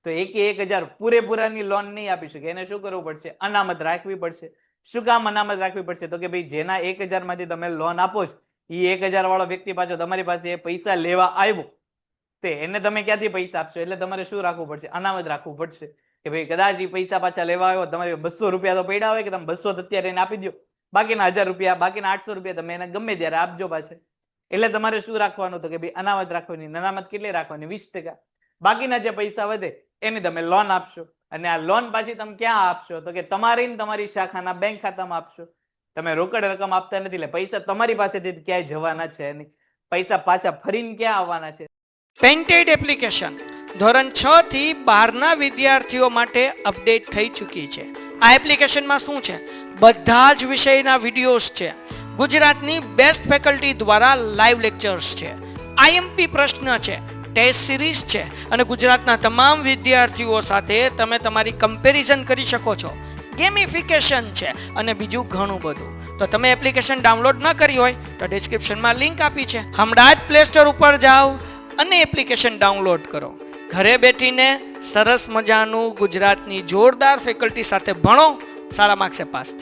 તો 1000 પૂરેપૂરાની લોન નહીં આપી શકે. એને શું કરવું પડશે? અનામત રાખવી પડશે. શું કામ અનામત રાખવી પડશે? તો કે ભાઈ જેના 1000 માંથી તમે લોન આપો છો એ 1000 વાળો વ્યક્તિ પાછો તમારી પાસે એ પૈસા લેવા આવ્યો તે એને તમે ક્યાંથી પૈસા આપશો? એટલે તમારે શું રાખવું પડશે? અનામત રાખવું પડશે કે ભાઈ કદાચ એ પૈસા પાછા લેવા આવ્યો, તમારે 200 રૂપિયા તો પડ્યા હોય કે તમે 200 અત્યારે એને આપી દો, બાકીના 1000 રૂપિયા, બાકીના 800 રૂપિયા તમે એને ગમે ત્યારે આપજો પાછા. એટલે તમારે શું રાખવાનું? તો કે ભાઈ અનામત રાખવાની. અનામત કેટલી રાખવાની? 20%. બાકીના જે પૈસા વધે એને તમે લોન આપશો. અને આ લોન પાછી તમે ક્યાં આપશો? તો કે તમારી શાખાના બેંક ખાતામાં આપશો. તમે રોકડ રકમ આપતા નથી એટલે પૈસા તમારી પાસેથી ક્યાંય જવાના છે નહીં. પૈસા પાછા ફરીને ક્યાં આવવાના છે? પેન્ટેડ એપ્લિકેશન ધોરણ 6 થી 12ના વિદ્યાર્થીઓ માટે અપડેટ થઈ ચૂકી છે. આ એપ્લિકેશનમાં શું છે? બધા જ વિષયના વિડીયોઝ છે. ગુજરાતની બેસ્ટ ફેકલ્ટી દ્વારા લાઈવ લેક્ચર્સ છે. IMP પ્રશ્ન છે, ટેસ્ટ સિરીઝ છે અને ગુજરાતના તમામ વિદ્યાર્થીઓ સાથે તમે તમારી કમ્પેરિઝન કરી શકો છો. ગેમિફિકેશન છે અને બીજું ઘણું બધું. તો તમે એપ્લિકેશન ડાઉનલોડ ન કરી હોય તો ડિસ્ક્રિપ્શનમાં લિંક આપી છે. હમણાં જ પ્લે સ્ટોર ઉપર જાઓ અને એપ્લિકેશન ડાઉનલોડ કરો. ઘરે બેઠીને સરસ મજાનું ગુજરાતની જોરદાર ફેકલ્ટી સાથે ભણો, સારા માર્ક્સે પાસ થાઓ.